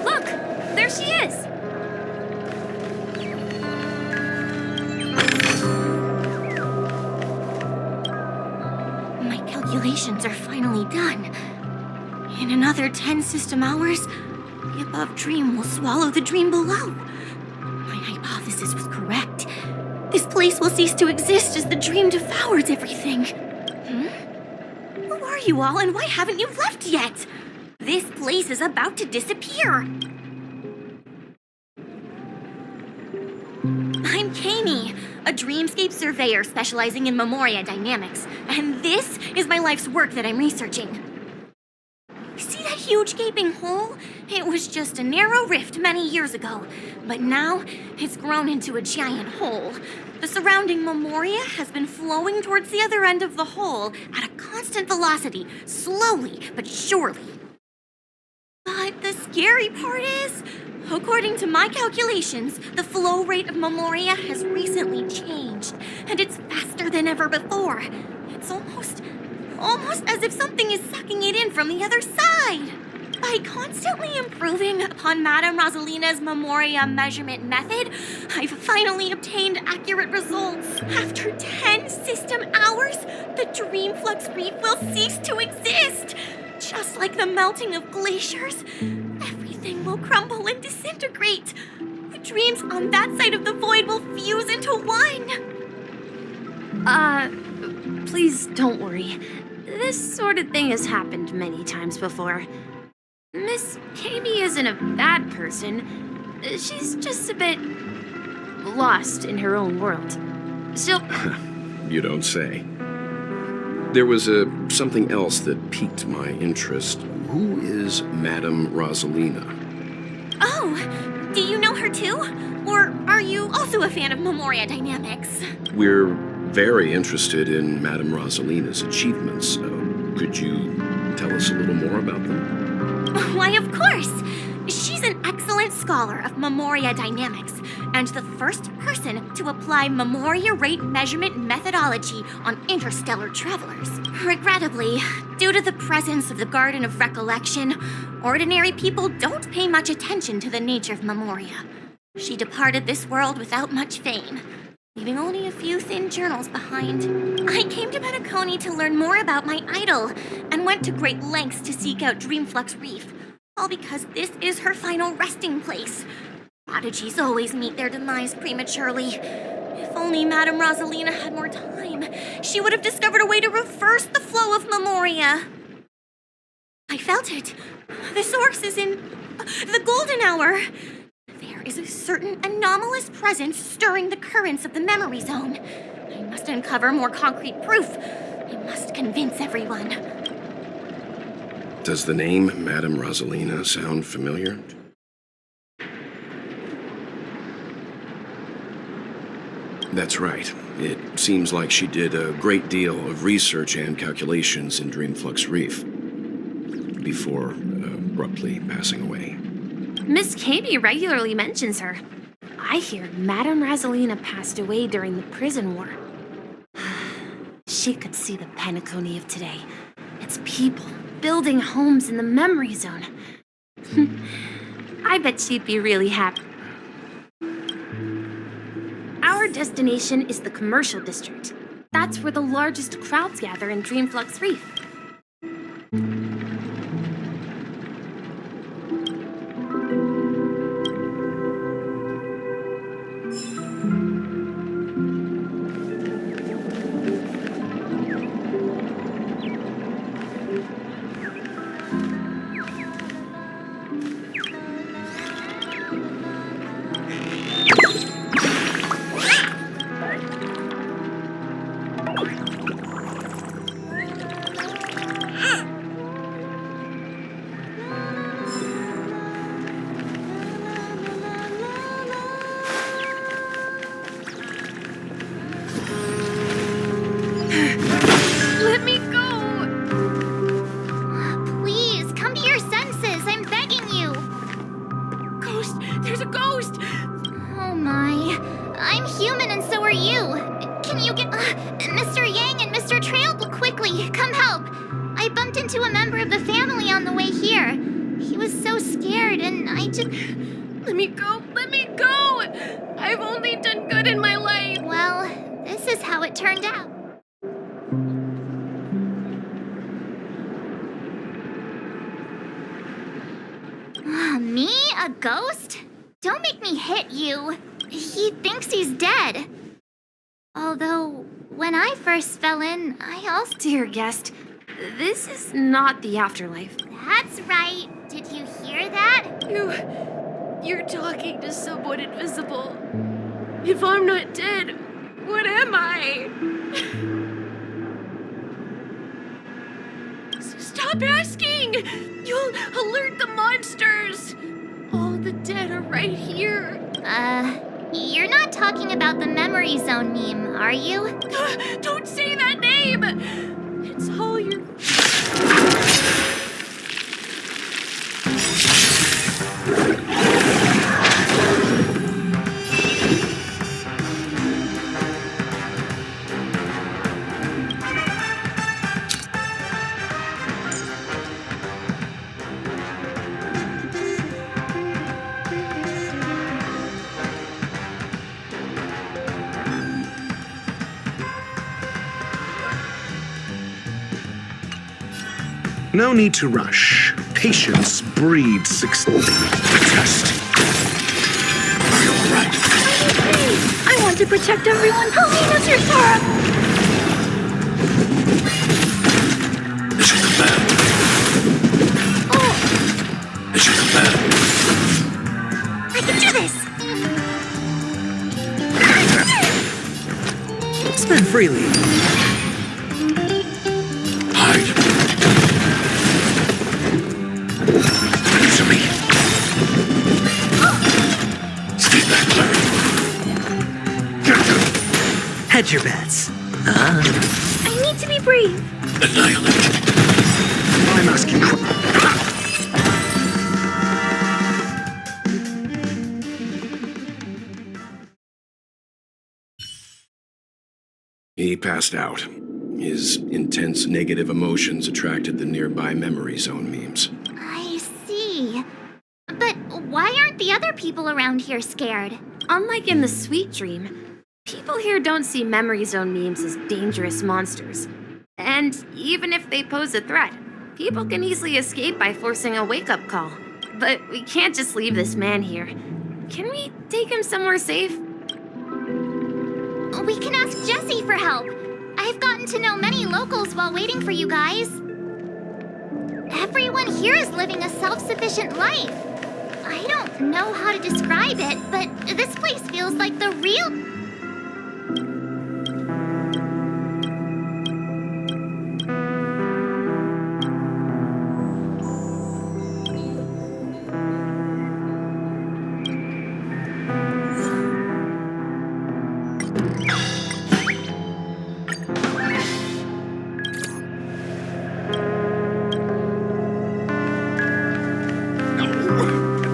Look! There she is! My calculations are finally done. In another 10 system hours, the above dream will swallow the dream below. My hypothesis was correct. This place will cease to exist as the dream devours everything. Who are you all, and why haven't you left yet? This place is about to disappear. I'm Kami, a dreamscape surveyor specializing in Memoria dynamics, and this is my life's work that I'm researching. See that huge gaping hole? It was just a narrow rift many years ago, but now it's grown into a giant hole. The surrounding Memoria has been flowing towards the other end of the hole at a constant velocity, slowly but surely. But the scary part is, according to my calculations, the flow rate of Memoria has recently changed, and it's faster than ever before. It's almost as if something is sucking it in from the other side. By constantly improving upon Madame Rosalina's Memoria measurement method, I've finally obtained accurate results. After 10 system hours, the Dreamflux Reef will cease to exist. Just like the melting of glaciers, everything will crumble and disintegrate. The dreams on that side of the void will fuse into one. Please don't worry. This sort of thing has happened many times before. Miss Kami isn't a bad person. She's just a bit lost in her own world. You don't say. There was something else that piqued my interest. Who is Madame Rosalina? Oh, do you know her too? Or are you also a fan of Memoria dynamics? We're very interested in Madame Rosalina's achievements. Could you tell us a little more about them? Why, of course! She's an excellent scholar of Memoria dynamics, and the first person to apply Memoria rate measurement methodology on interstellar travelers. Regrettably, due to the presence of the Garden of Recollection, ordinary people don't pay much attention to the nature of Memoria. She departed this world without much fame, leaving only a few thin journals behind. I came to Penacony to learn more about my idol, and went to great lengths to seek out Dreamflux Reef, all because this is her final resting place. Prodigies always meet their demise prematurely. If only Madame Rosalina had more time, she would have discovered a way to reverse the flow of Memoria. I felt it. The source is in the golden hour. There is a certain anomalous presence stirring the currents of the memory zone. I must uncover more concrete proof. I must convince everyone. Does the name Madame Rosalina sound familiar? That's right. It seems like she did a great deal of research and calculations in Dreamflux Reef before abruptly passing away. Miss Katie regularly mentions her. I hear Madame Rosalina passed away during the prison war. She could see the Penacony of today. Its people building homes in the memory zone. I bet she'd be really happy. Our destination is the commercial district. That's where the largest crowds gather in Dreamflux Reef. Let me go! Please, come to your senses. I'm begging you. Ghost! There's a ghost! Oh my. I'm human and so are you. Can you get Mr. Yang and Mr. Trail quickly? Come help. I bumped into a member of the family on the way here. He was so scared and I just... Let me go! Let me go! I've only done good in my life! Well, this is how it turned out. Me? A ghost? Don't make me hit you. He thinks he's dead. Although, when I first fell in, I also... Dear guest, this is not the afterlife. That's right. Did you hear that? You're talking to someone invisible. If I'm not dead, what am I? Stop asking! You'll alert the monsters! All the dead are right here. You're not talking about the memory zone meme, are you? Don't say that name! It's all your... No need to rush. Patience breeds success. Test. Are you all right? I want to protect everyone. Help me, Mr. Sora! It should come back. It should come back. I can do this! Spend freely. Hide. Answer me. Stay back, Larry. Hedge your bets. I need to be brave. Annihilate. I'm asking He passed out. His intense negative emotions attracted the nearby memory zone memes. I see. But why aren't the other people around here scared? Unlike in the Sweet Dream, people here don't see memory zone memes as dangerous monsters. And even if they pose a threat, people can easily escape by forcing a wake-up call. But we can't just leave this man here. Can we take him somewhere safe? We can ask Jessie for help. I've gotten to know many locals while waiting for you guys. Everyone here is living a self-sufficient life. I don't know how to describe it, but this place feels like the real...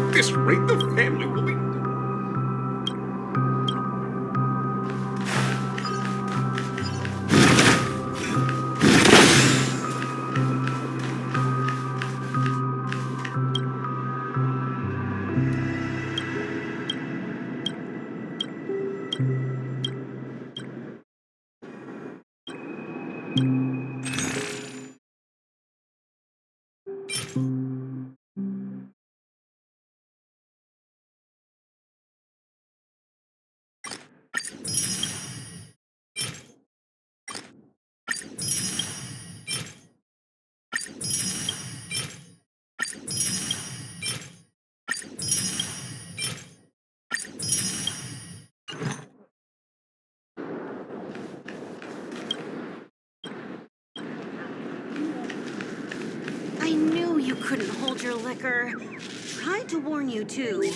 At this rate, the family will be... I knew you couldn't hold your liquor. Tried to warn you, too.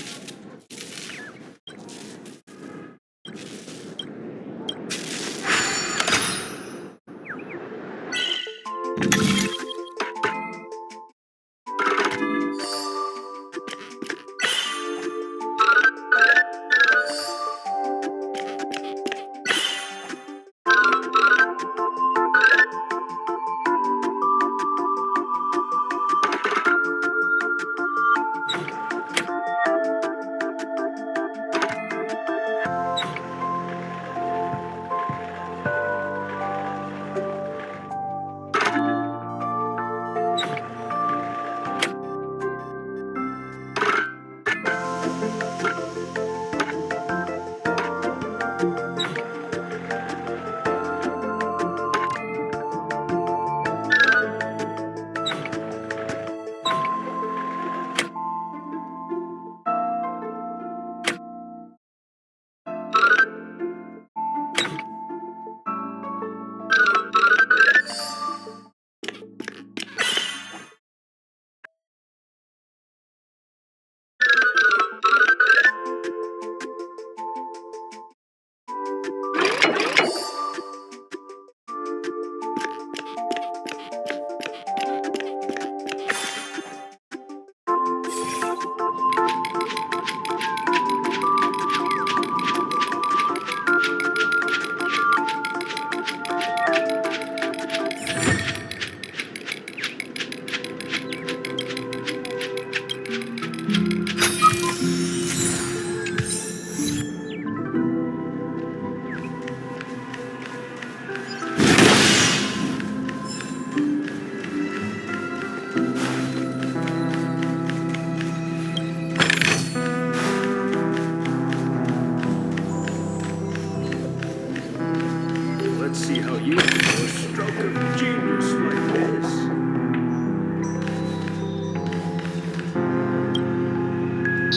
Let's see how you do a stroke of genius like this.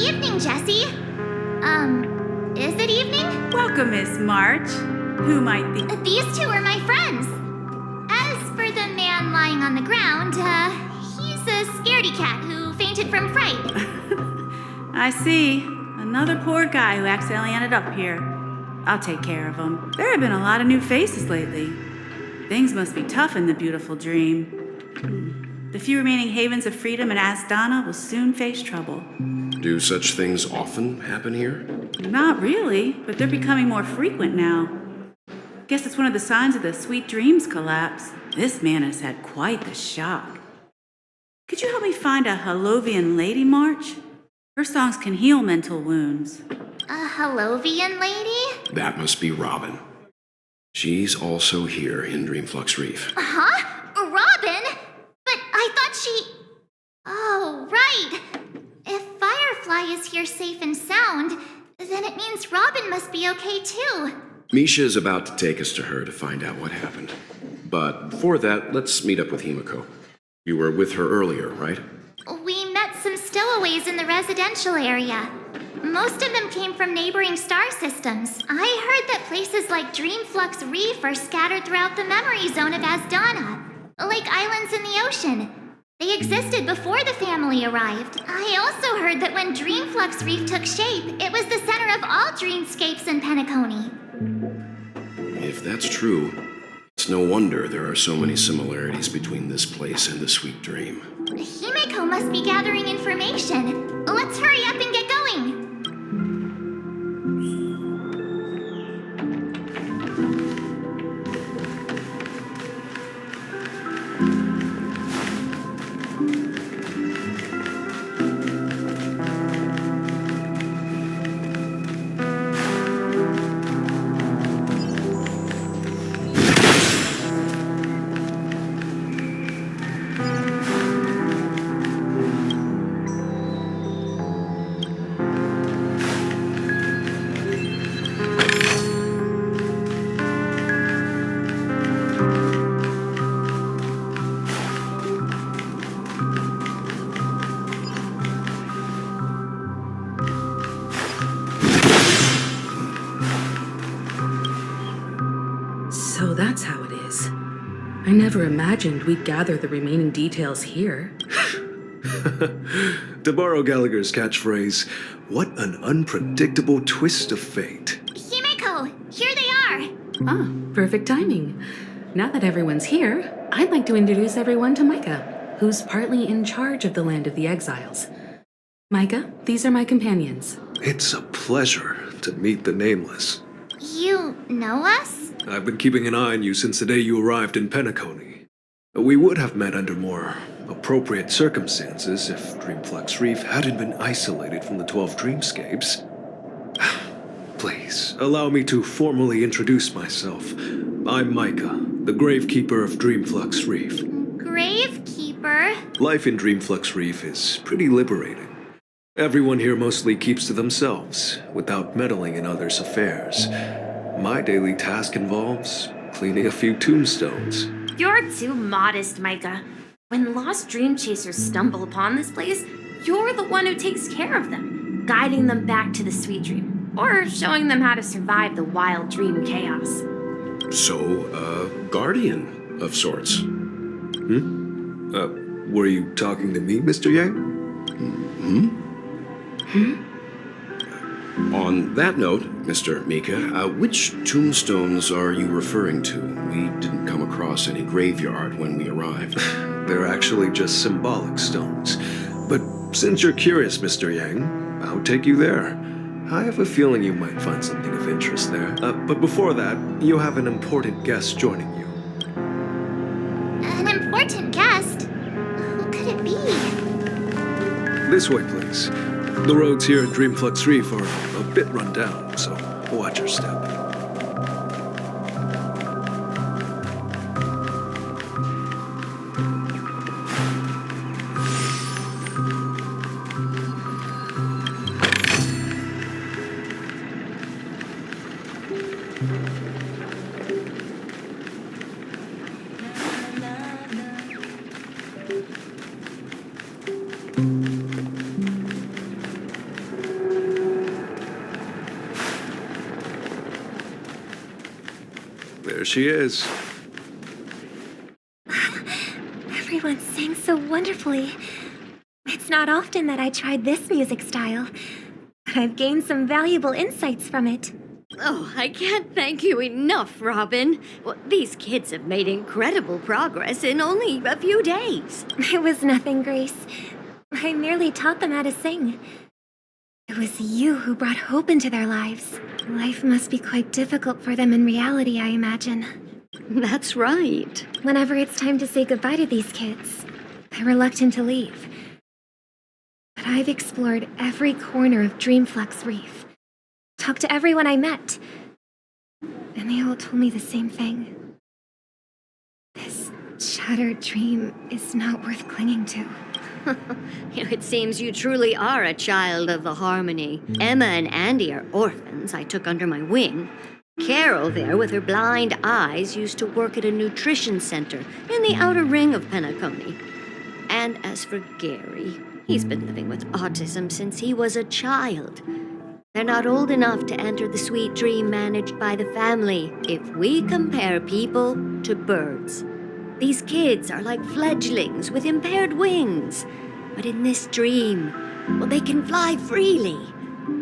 Evening, Jessie. Is it evening? Welcome, Miss March. Who might be? These two are my friends. As for the man lying on the ground, he's a scaredy cat who fainted from fright. I see. Another poor guy who accidentally ended up here. I'll take care of him. There have been a lot of new faces lately. Things must be tough in the beautiful dream. The few remaining havens of freedom in Asdana will soon face trouble. Do such things often happen here? Not really, but they're becoming more frequent now. Guess it's one of the signs of the Sweet Dreams collapse. This man has had quite the shock. Could you help me find a Halovian lady, March? Her songs can heal mental wounds. A Halovian lady? That must be Robin. She's also here in Dreamflux Reef. Huh? Robin? But I thought she... Oh, right. If Firefly is here safe and sound, then it means Robin must be okay too. Misha is about to take us to her to find out what happened. But before that, let's meet up with Himiko. You were with her earlier, right? We met some stowaways in the residential area. Most of them came from neighboring star systems. I heard that places like Dreamflux Reef are scattered throughout the memory zone of Asdana, like islands in the ocean. They existed before the family arrived. I also heard that when Dreamflux Reef took shape, it was the center of all dreamscapes in Penacony. If that's true, it's no wonder there are so many similarities between this place and the Sweet Dream. Himeko must be gathering information. Let's hurry up and get going. So that's how it is. I never imagined we'd gather the remaining details here. To borrow Gallagher's catchphrase, what an unpredictable twist of fate. Himeko, here they are. Ah, perfect timing. Now that everyone's here, I'd like to introduce everyone to Micah, who's partly in charge of the Land of the Exiles. Micah, these are my companions. It's a pleasure to meet the Nameless. You know us? I've been keeping an eye on you since the day you arrived in Penacony. We would have met under more appropriate circumstances if Dreamflux Reef hadn't been isolated from the 12 dreamscapes. Please, allow me to formally introduce myself. I'm Micah, the Gravekeeper of Dreamflux Reef. Gravekeeper? Life in Dreamflux Reef is pretty liberating. Everyone here mostly keeps to themselves, without meddling in others' affairs. My daily task involves cleaning a few tombstones. You're too modest, Micah. When lost dream chasers stumble upon this place, you're the one who takes care of them, guiding them back to the sweet dream, or showing them how to survive the wild dream chaos. So, guardian of sorts. Were you talking to me, Mr. Yang? On that note, Mr. Mika, which tombstones are you referring to? We didn't come across any graveyard when we arrived. They're actually just symbolic stones. But since you're curious, Mr. Yang, I'll take you there. I have a feeling you might find something of interest there. But before that, you have an important guest joining you. An important guest? Who could it be? This way, please. The roads here at Dreamflux Reef are a bit run down, so watch your step. There she is. Everyone sings so wonderfully. It's not often that I tried this music style, but I've gained some valuable insights from it. Oh, I can't thank you enough, Robin. Well, these kids have made incredible progress in only a few days. It was nothing, Grace. I merely taught them how to sing. It was you who brought hope into their lives. Life must be quite difficult for them in reality, I imagine. That's right. Whenever it's time to say goodbye to these kids, they're reluctant to leave. But I've explored every corner of Dreamflux Reef, talked to everyone I met, and they all told me the same thing. This shattered dream is not worth clinging to. It seems you truly are a child of the Harmony. Emma and Andy are orphans I took under my wing. Carol there with her blind eyes used to work at a nutrition center in the outer ring of Penacony. And as for Gary, he's been living with autism since he was a child. They're not old enough to enter the sweet dream managed by the family if we compare people to birds. These kids are like fledglings with impaired wings. But in this dream, well, they can fly freely.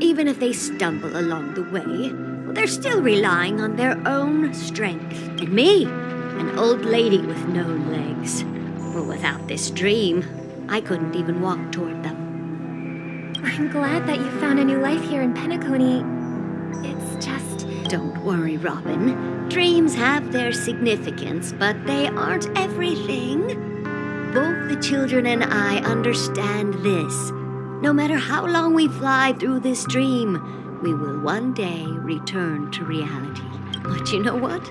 Even if they stumble along the way, well, they're still relying on their own strength. And me, an old lady with no legs. Well, without this dream, I couldn't even walk toward them. I'm glad that you found a new life here in Penacony. It's just... Don't worry, Robin. Dreams have their significance, but they aren't everything. Both the children and I understand this. No matter how long we fly through this dream, we will one day return to reality. But you know what?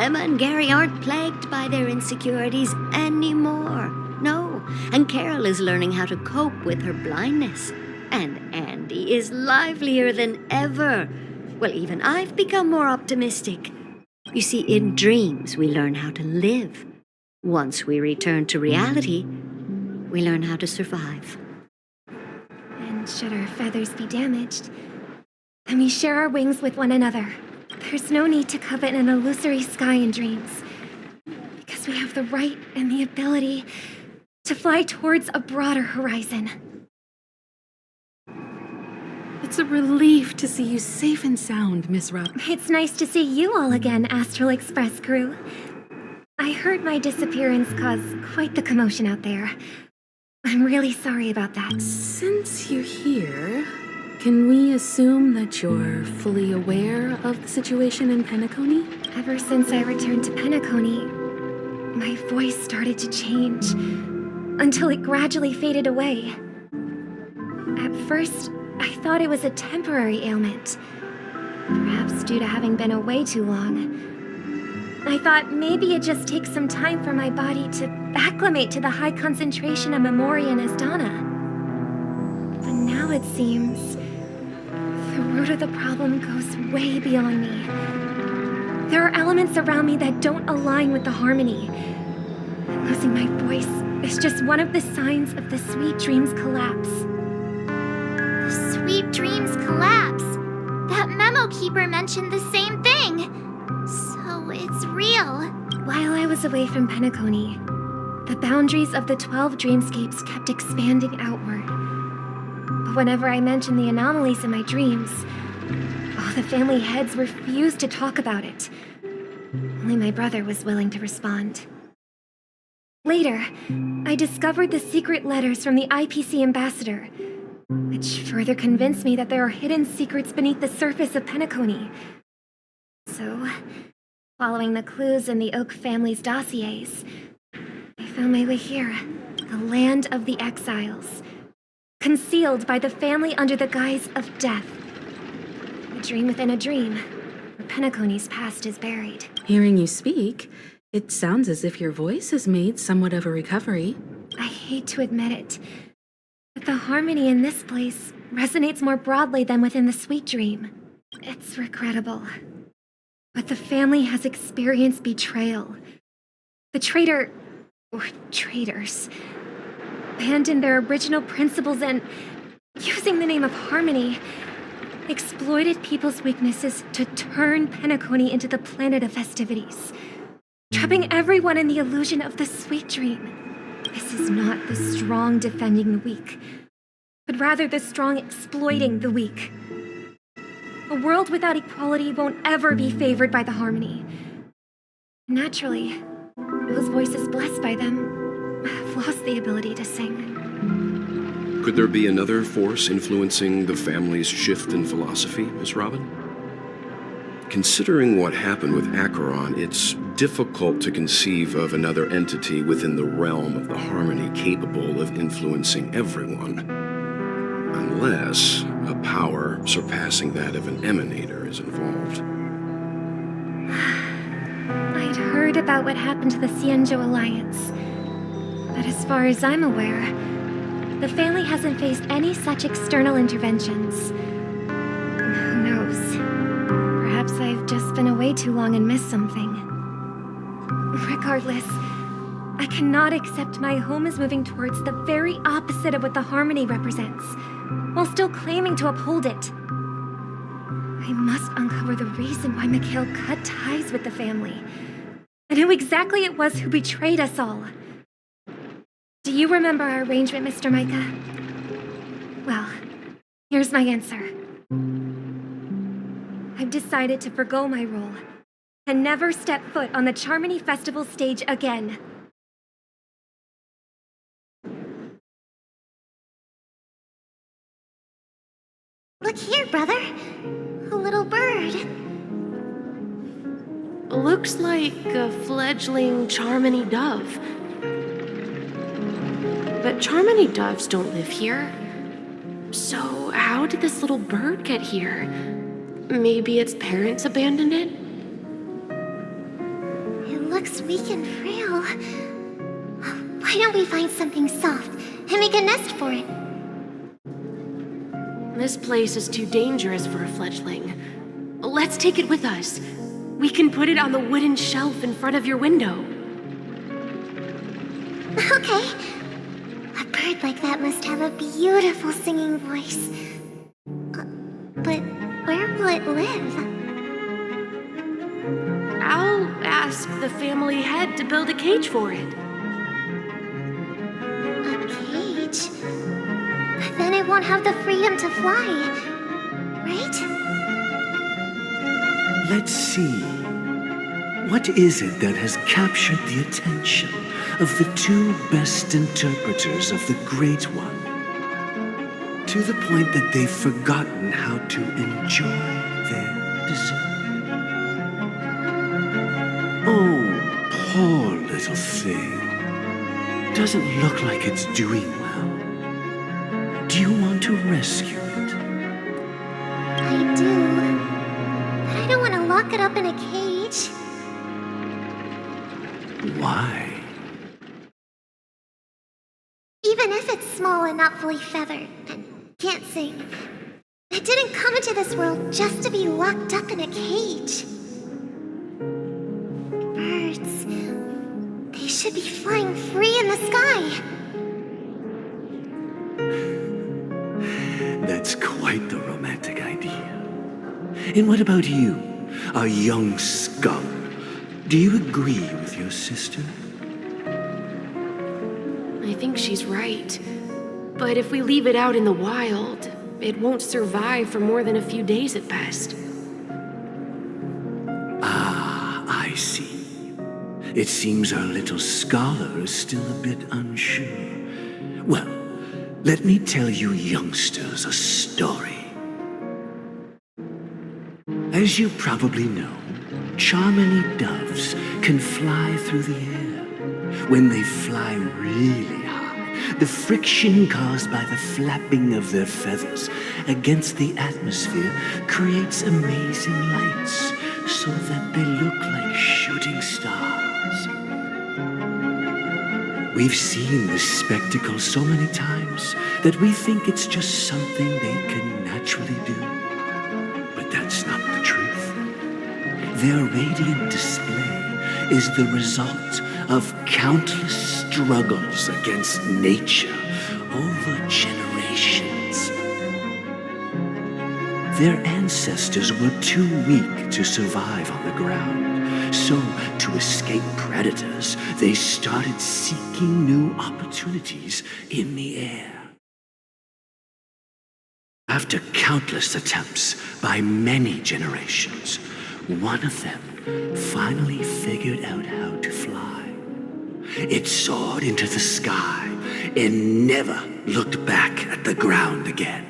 Emma and Gary aren't plagued by their insecurities anymore. No, and Carol is learning how to cope with her blindness. And Andy is livelier than ever. Well, even I've become more optimistic. You see, in dreams, we learn how to live. Once we return to reality, we learn how to survive. And should our feathers be damaged, then we share our wings with one another. There's no need to covet an illusory sky in dreams, because we have the right and the ability to fly towards a broader horizon. It's a relief to see you safe and sound, Miss Rob. It's nice to see you all again, Astral Express crew. I heard my disappearance caused quite the commotion out there. I'm really sorry about that. Since you're here, can we assume that you're fully aware of the situation in Penacony? Ever since I returned to Penacony, my voice started to change, until it gradually faded away. At first, I thought it was a temporary ailment, perhaps due to having been away too long. I thought maybe it just takes some time for my body to acclimate to the high concentration of Memoria and Asdana. But now it seems the root of the problem goes way beyond me. There are elements around me that don't align with the harmony. And losing my voice is just one of the signs of the Sweet Dreams collapse. The Sweet Dreams collapse. That memo keeper mentioned the same thing. So it's real. While I was away from Penacony, the boundaries of the 12 dreamscapes kept expanding outward. But whenever I mentioned the anomalies in my dreams, the family heads refused to talk about it. Only my brother was willing to respond. Later, I discovered the secret letters from the IPC ambassador, which further convinced me that there are hidden secrets beneath the surface of Penacony. So, following the clues in the Oak family's dossiers, I found my way here, the land of the exiles, concealed by the family under the guise of death. A dream within a dream, where Penacony's past is buried. Hearing you speak, it sounds as if your voice has made somewhat of a recovery. I hate to admit it, but the harmony in this place resonates more broadly than within the Sweet Dream. It's regrettable, but the family has experienced betrayal. The traitor, or traitors, abandoned their original principles and, using the name of harmony, exploited people's weaknesses to turn Penacony into the planet of festivities, trapping everyone in the illusion of the Sweet Dream. This is not the strong defending the weak, but rather the strong exploiting the weak. A world without equality won't ever be favored by the harmony. Naturally, those voices blessed by them have lost the ability to sing. Could there be another force influencing the family's shift in philosophy, Miss Robin? Considering what happened with Acheron, it's difficult to conceive of another entity within the realm of the harmony capable of influencing everyone. Unless a power surpassing that of an emanator is involved. I'd heard about what happened to the Xianzhou Alliance, but as far as I'm aware, the family hasn't faced any such external interventions. Who knows? Perhaps I've just been way too long and miss something. Regardless, I cannot accept my home is moving towards the very opposite of what the Harmony represents, while still claiming to uphold it. I must uncover the reason why Mikhail cut ties with the family, and who exactly it was who betrayed us all. Do you remember our arrangement, Mr. Micah? Well, here's my answer. I've decided to forgo my role and never step foot on the Charmony Festival stage again. Look here, brother. A little bird. Looks like a fledgling Charmony dove. But Charmony doves don't live here. So how did this little bird get here? Maybe its parents abandoned it? It looks weak and frail. Why don't we find something soft and make a nest for it? This place is too dangerous for a fledgling. Let's take it with us. We can put it on the wooden shelf in front of your window. Okay. A bird like that must have a beautiful singing voice. But where will it live? I'll ask the family head to build a cage for it. A cage? But then it won't have the freedom to fly, right? Let's see. What is it that has captured the attention of the two best interpreters of the Great One, to the point that they've forgotten how to enjoy their dessert? Oh, poor little thing. Doesn't look like it's doing well. Do you want to rescue it? I do. But I don't want to lock it up in a cage. Why? Even if it's small and not fully feathered and can't sing, it didn't come into this world just to be locked up in a cage. Birds, they should be flying free in the sky. That's quite the romantic idea. And what about you, a young scholar? Do you agree with your sister? I think she's right. But if we leave it out in the wild, it won't survive for more than a few days at best. Ah, I see. It seems our little scholar is still a bit unsure. Well, let me tell you youngsters a story. As you probably know, Charmony doves can fly through the air. When they fly really high, the friction caused by the flapping of their feathers against the atmosphere creates amazing lights so that they look like shooting stars. We've seen this spectacle so many times that we think it's just something they can naturally do. But that's not the truth. Their radiant display is the result of countless struggles against nature over generations. Their ancestors were too weak to survive on the ground, so to escape predators, they started seeking new opportunities in the air. After countless attempts by many generations, one of them finally figured out how to fly. It soared into the sky and never looked back at the ground again.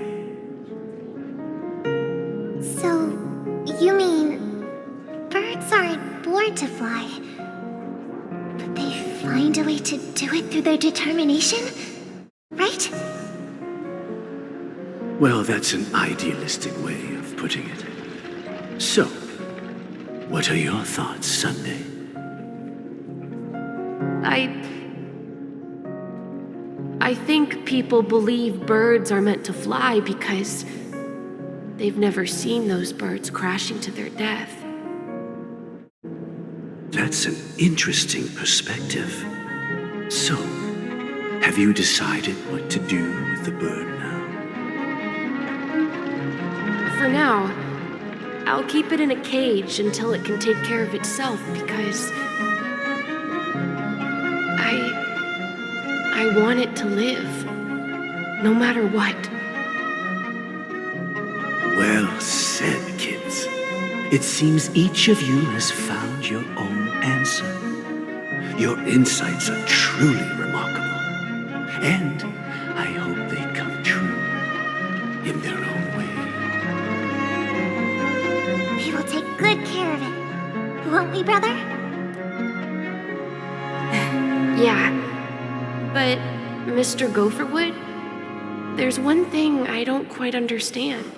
So, you mean birds aren't born to fly, but they find a way to do it through their determination, right? Well, that's an idealistic way of putting it. So, what are your thoughts, Sunday? I think people believe birds are meant to fly because they've never seen those birds crashing to their death. That's an interesting perspective. So, have you decided what to do with the bird now? For now, I'll keep it in a cage until it can take care of itself because I want it to live, no matter what. Well said, kids. It seems each of you has found your own answer. Your insights are truly remarkable. And I hope they come true in their own way. We will take good care of it. Won't we, brother? Yeah, but Mr. Gopherwood, there's one thing I don't quite understand.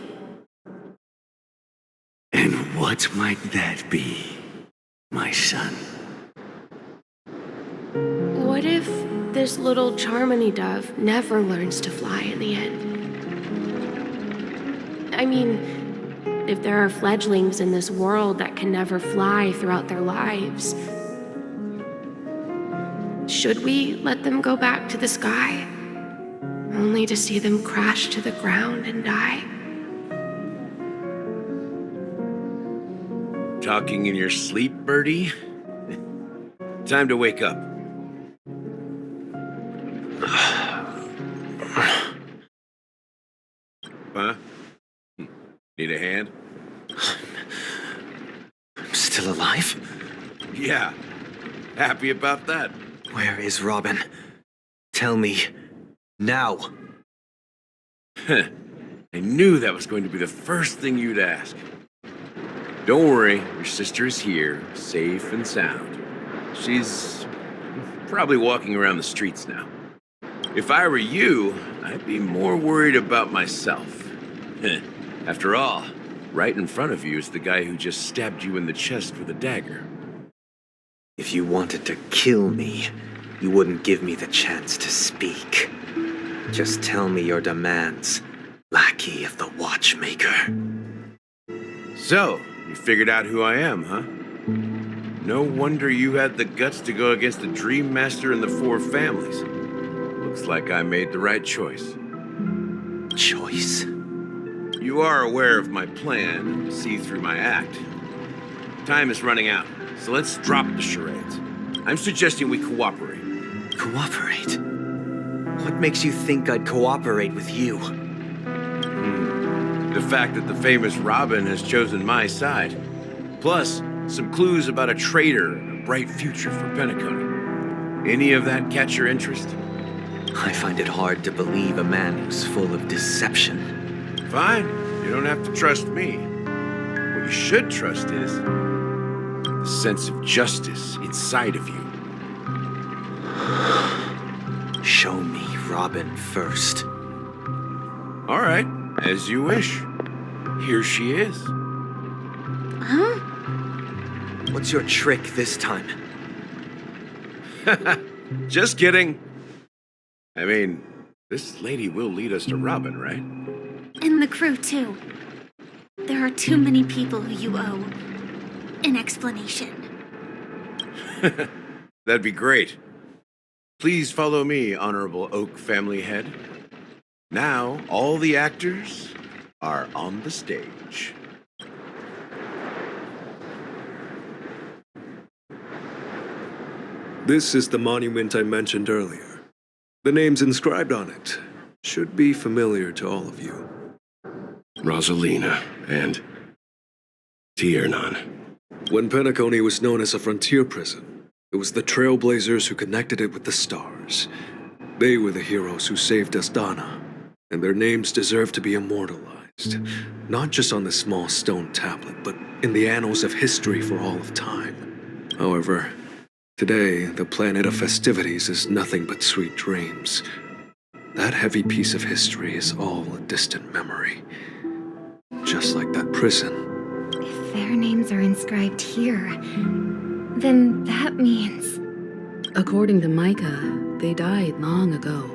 And what might that be, my son? What if this little Charmony dove never learns to fly in the end? I mean, if there are fledglings in this world that can never fly throughout their lives, should we let them go back to the sky, only to see them crash to the ground and die? Talking in your sleep, Birdie? Time to wake up. Huh? Need a hand? I'm still alive? Yeah. Happy about that. Where is Robin? Tell me. Now. I knew that was going to be the first thing you'd ask. Don't worry, your sister is here, safe and sound. She's probably walking around the streets now. If I were you, I'd be more worried about myself. After all, right in front of you is the guy who just stabbed you in the chest with a dagger. If you wanted to kill me, you wouldn't give me the chance to speak. Just tell me your demands, lackey of the Watchmaker. So, you figured out who I am, huh? No wonder you had the guts to go against the Dream Master and the Four Families. Looks like I made the right choice. Choice? You are aware of my plan and see through my act. Time is running out, so let's drop the charades. I'm suggesting we cooperate. Cooperate? What makes you think I'd cooperate with you? The fact that the famous Robin has chosen my side. Plus, some clues about a traitor and a bright future for Penacony. Any of that catch your interest? I find it hard to believe a man who's full of deception. Fine, you don't have to trust me. What you should trust is the sense of justice inside of you. Show me Robin first. All right, as you wish. Here she is. Huh? What's your trick this time? Just kidding. I mean, this lady will lead us to Robin, right? And the crew, too. There are too many people who you owe an explanation. That'd be great. Please follow me, Honorable Oak Family Head. Now, all the actors are on the stage. This is the monument I mentioned earlier. The names inscribed on it should be familiar to all of you. Rosalina and Tiernan. When Penacony was known as a frontier prison, it was the Trailblazers who connected it with the stars. They were the heroes who saved Astana, and their names deserve to be immortalized, not just on this small stone tablet, but in the annals of history for all of time. However, today, the planet of festivities is nothing but sweet dreams. That heavy piece of history is all a distant memory. Just like that prison. If their names are inscribed here, then that means... According to Micah, they died long ago.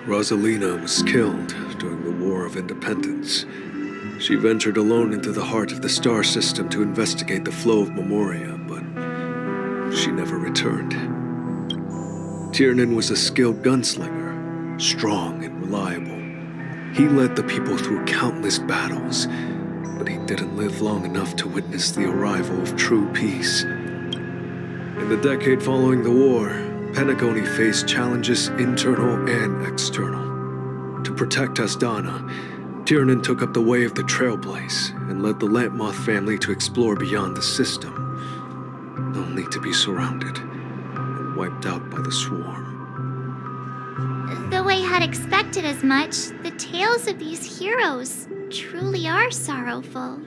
Rosalina was killed during the War of Independence. She ventured alone into the heart of the star system to investigate the flow of Memoria, but she never returned. Tiernan was a skilled gunslinger, strong and reliable. He led the people through countless battles, but he didn't live long enough to witness the arrival of true peace. In the decade following the war, Penacony faced challenges internal and external. To protect Asdana, Tiernan took up the way of the Trailblaze and led the Lampmoth family to explore beyond the system, only to be surrounded and wiped out by the Swarm. Though I had expected as much, the tales of these heroes truly are sorrowful.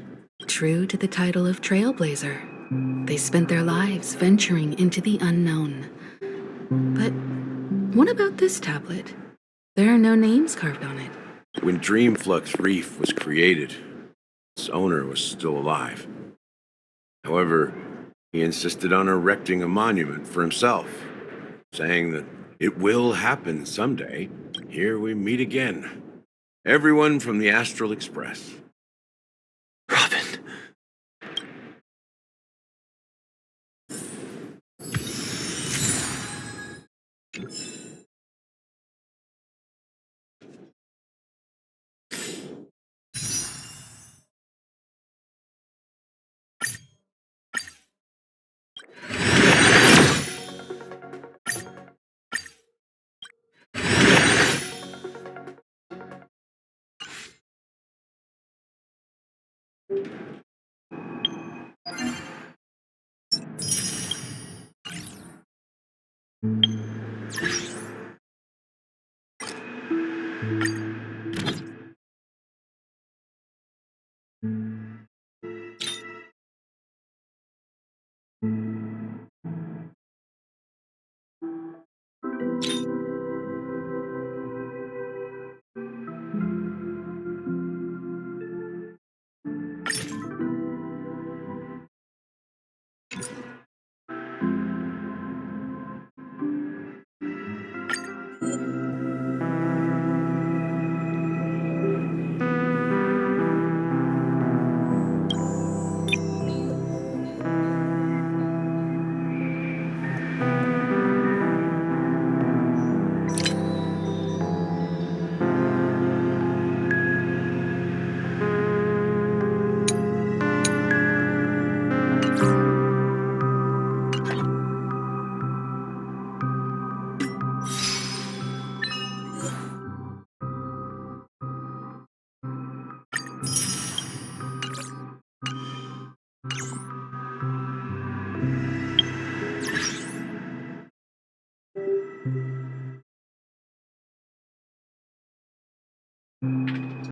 True to the title of Trailblazer, they spent their lives venturing into the unknown. But what about this tablet? There are no names carved on it. When Dreamflux Reef was created, its owner was still alive. However, he insisted on erecting a monument for himself, saying that it will happen someday. Here we meet again. Everyone from the Astral Express. Robin.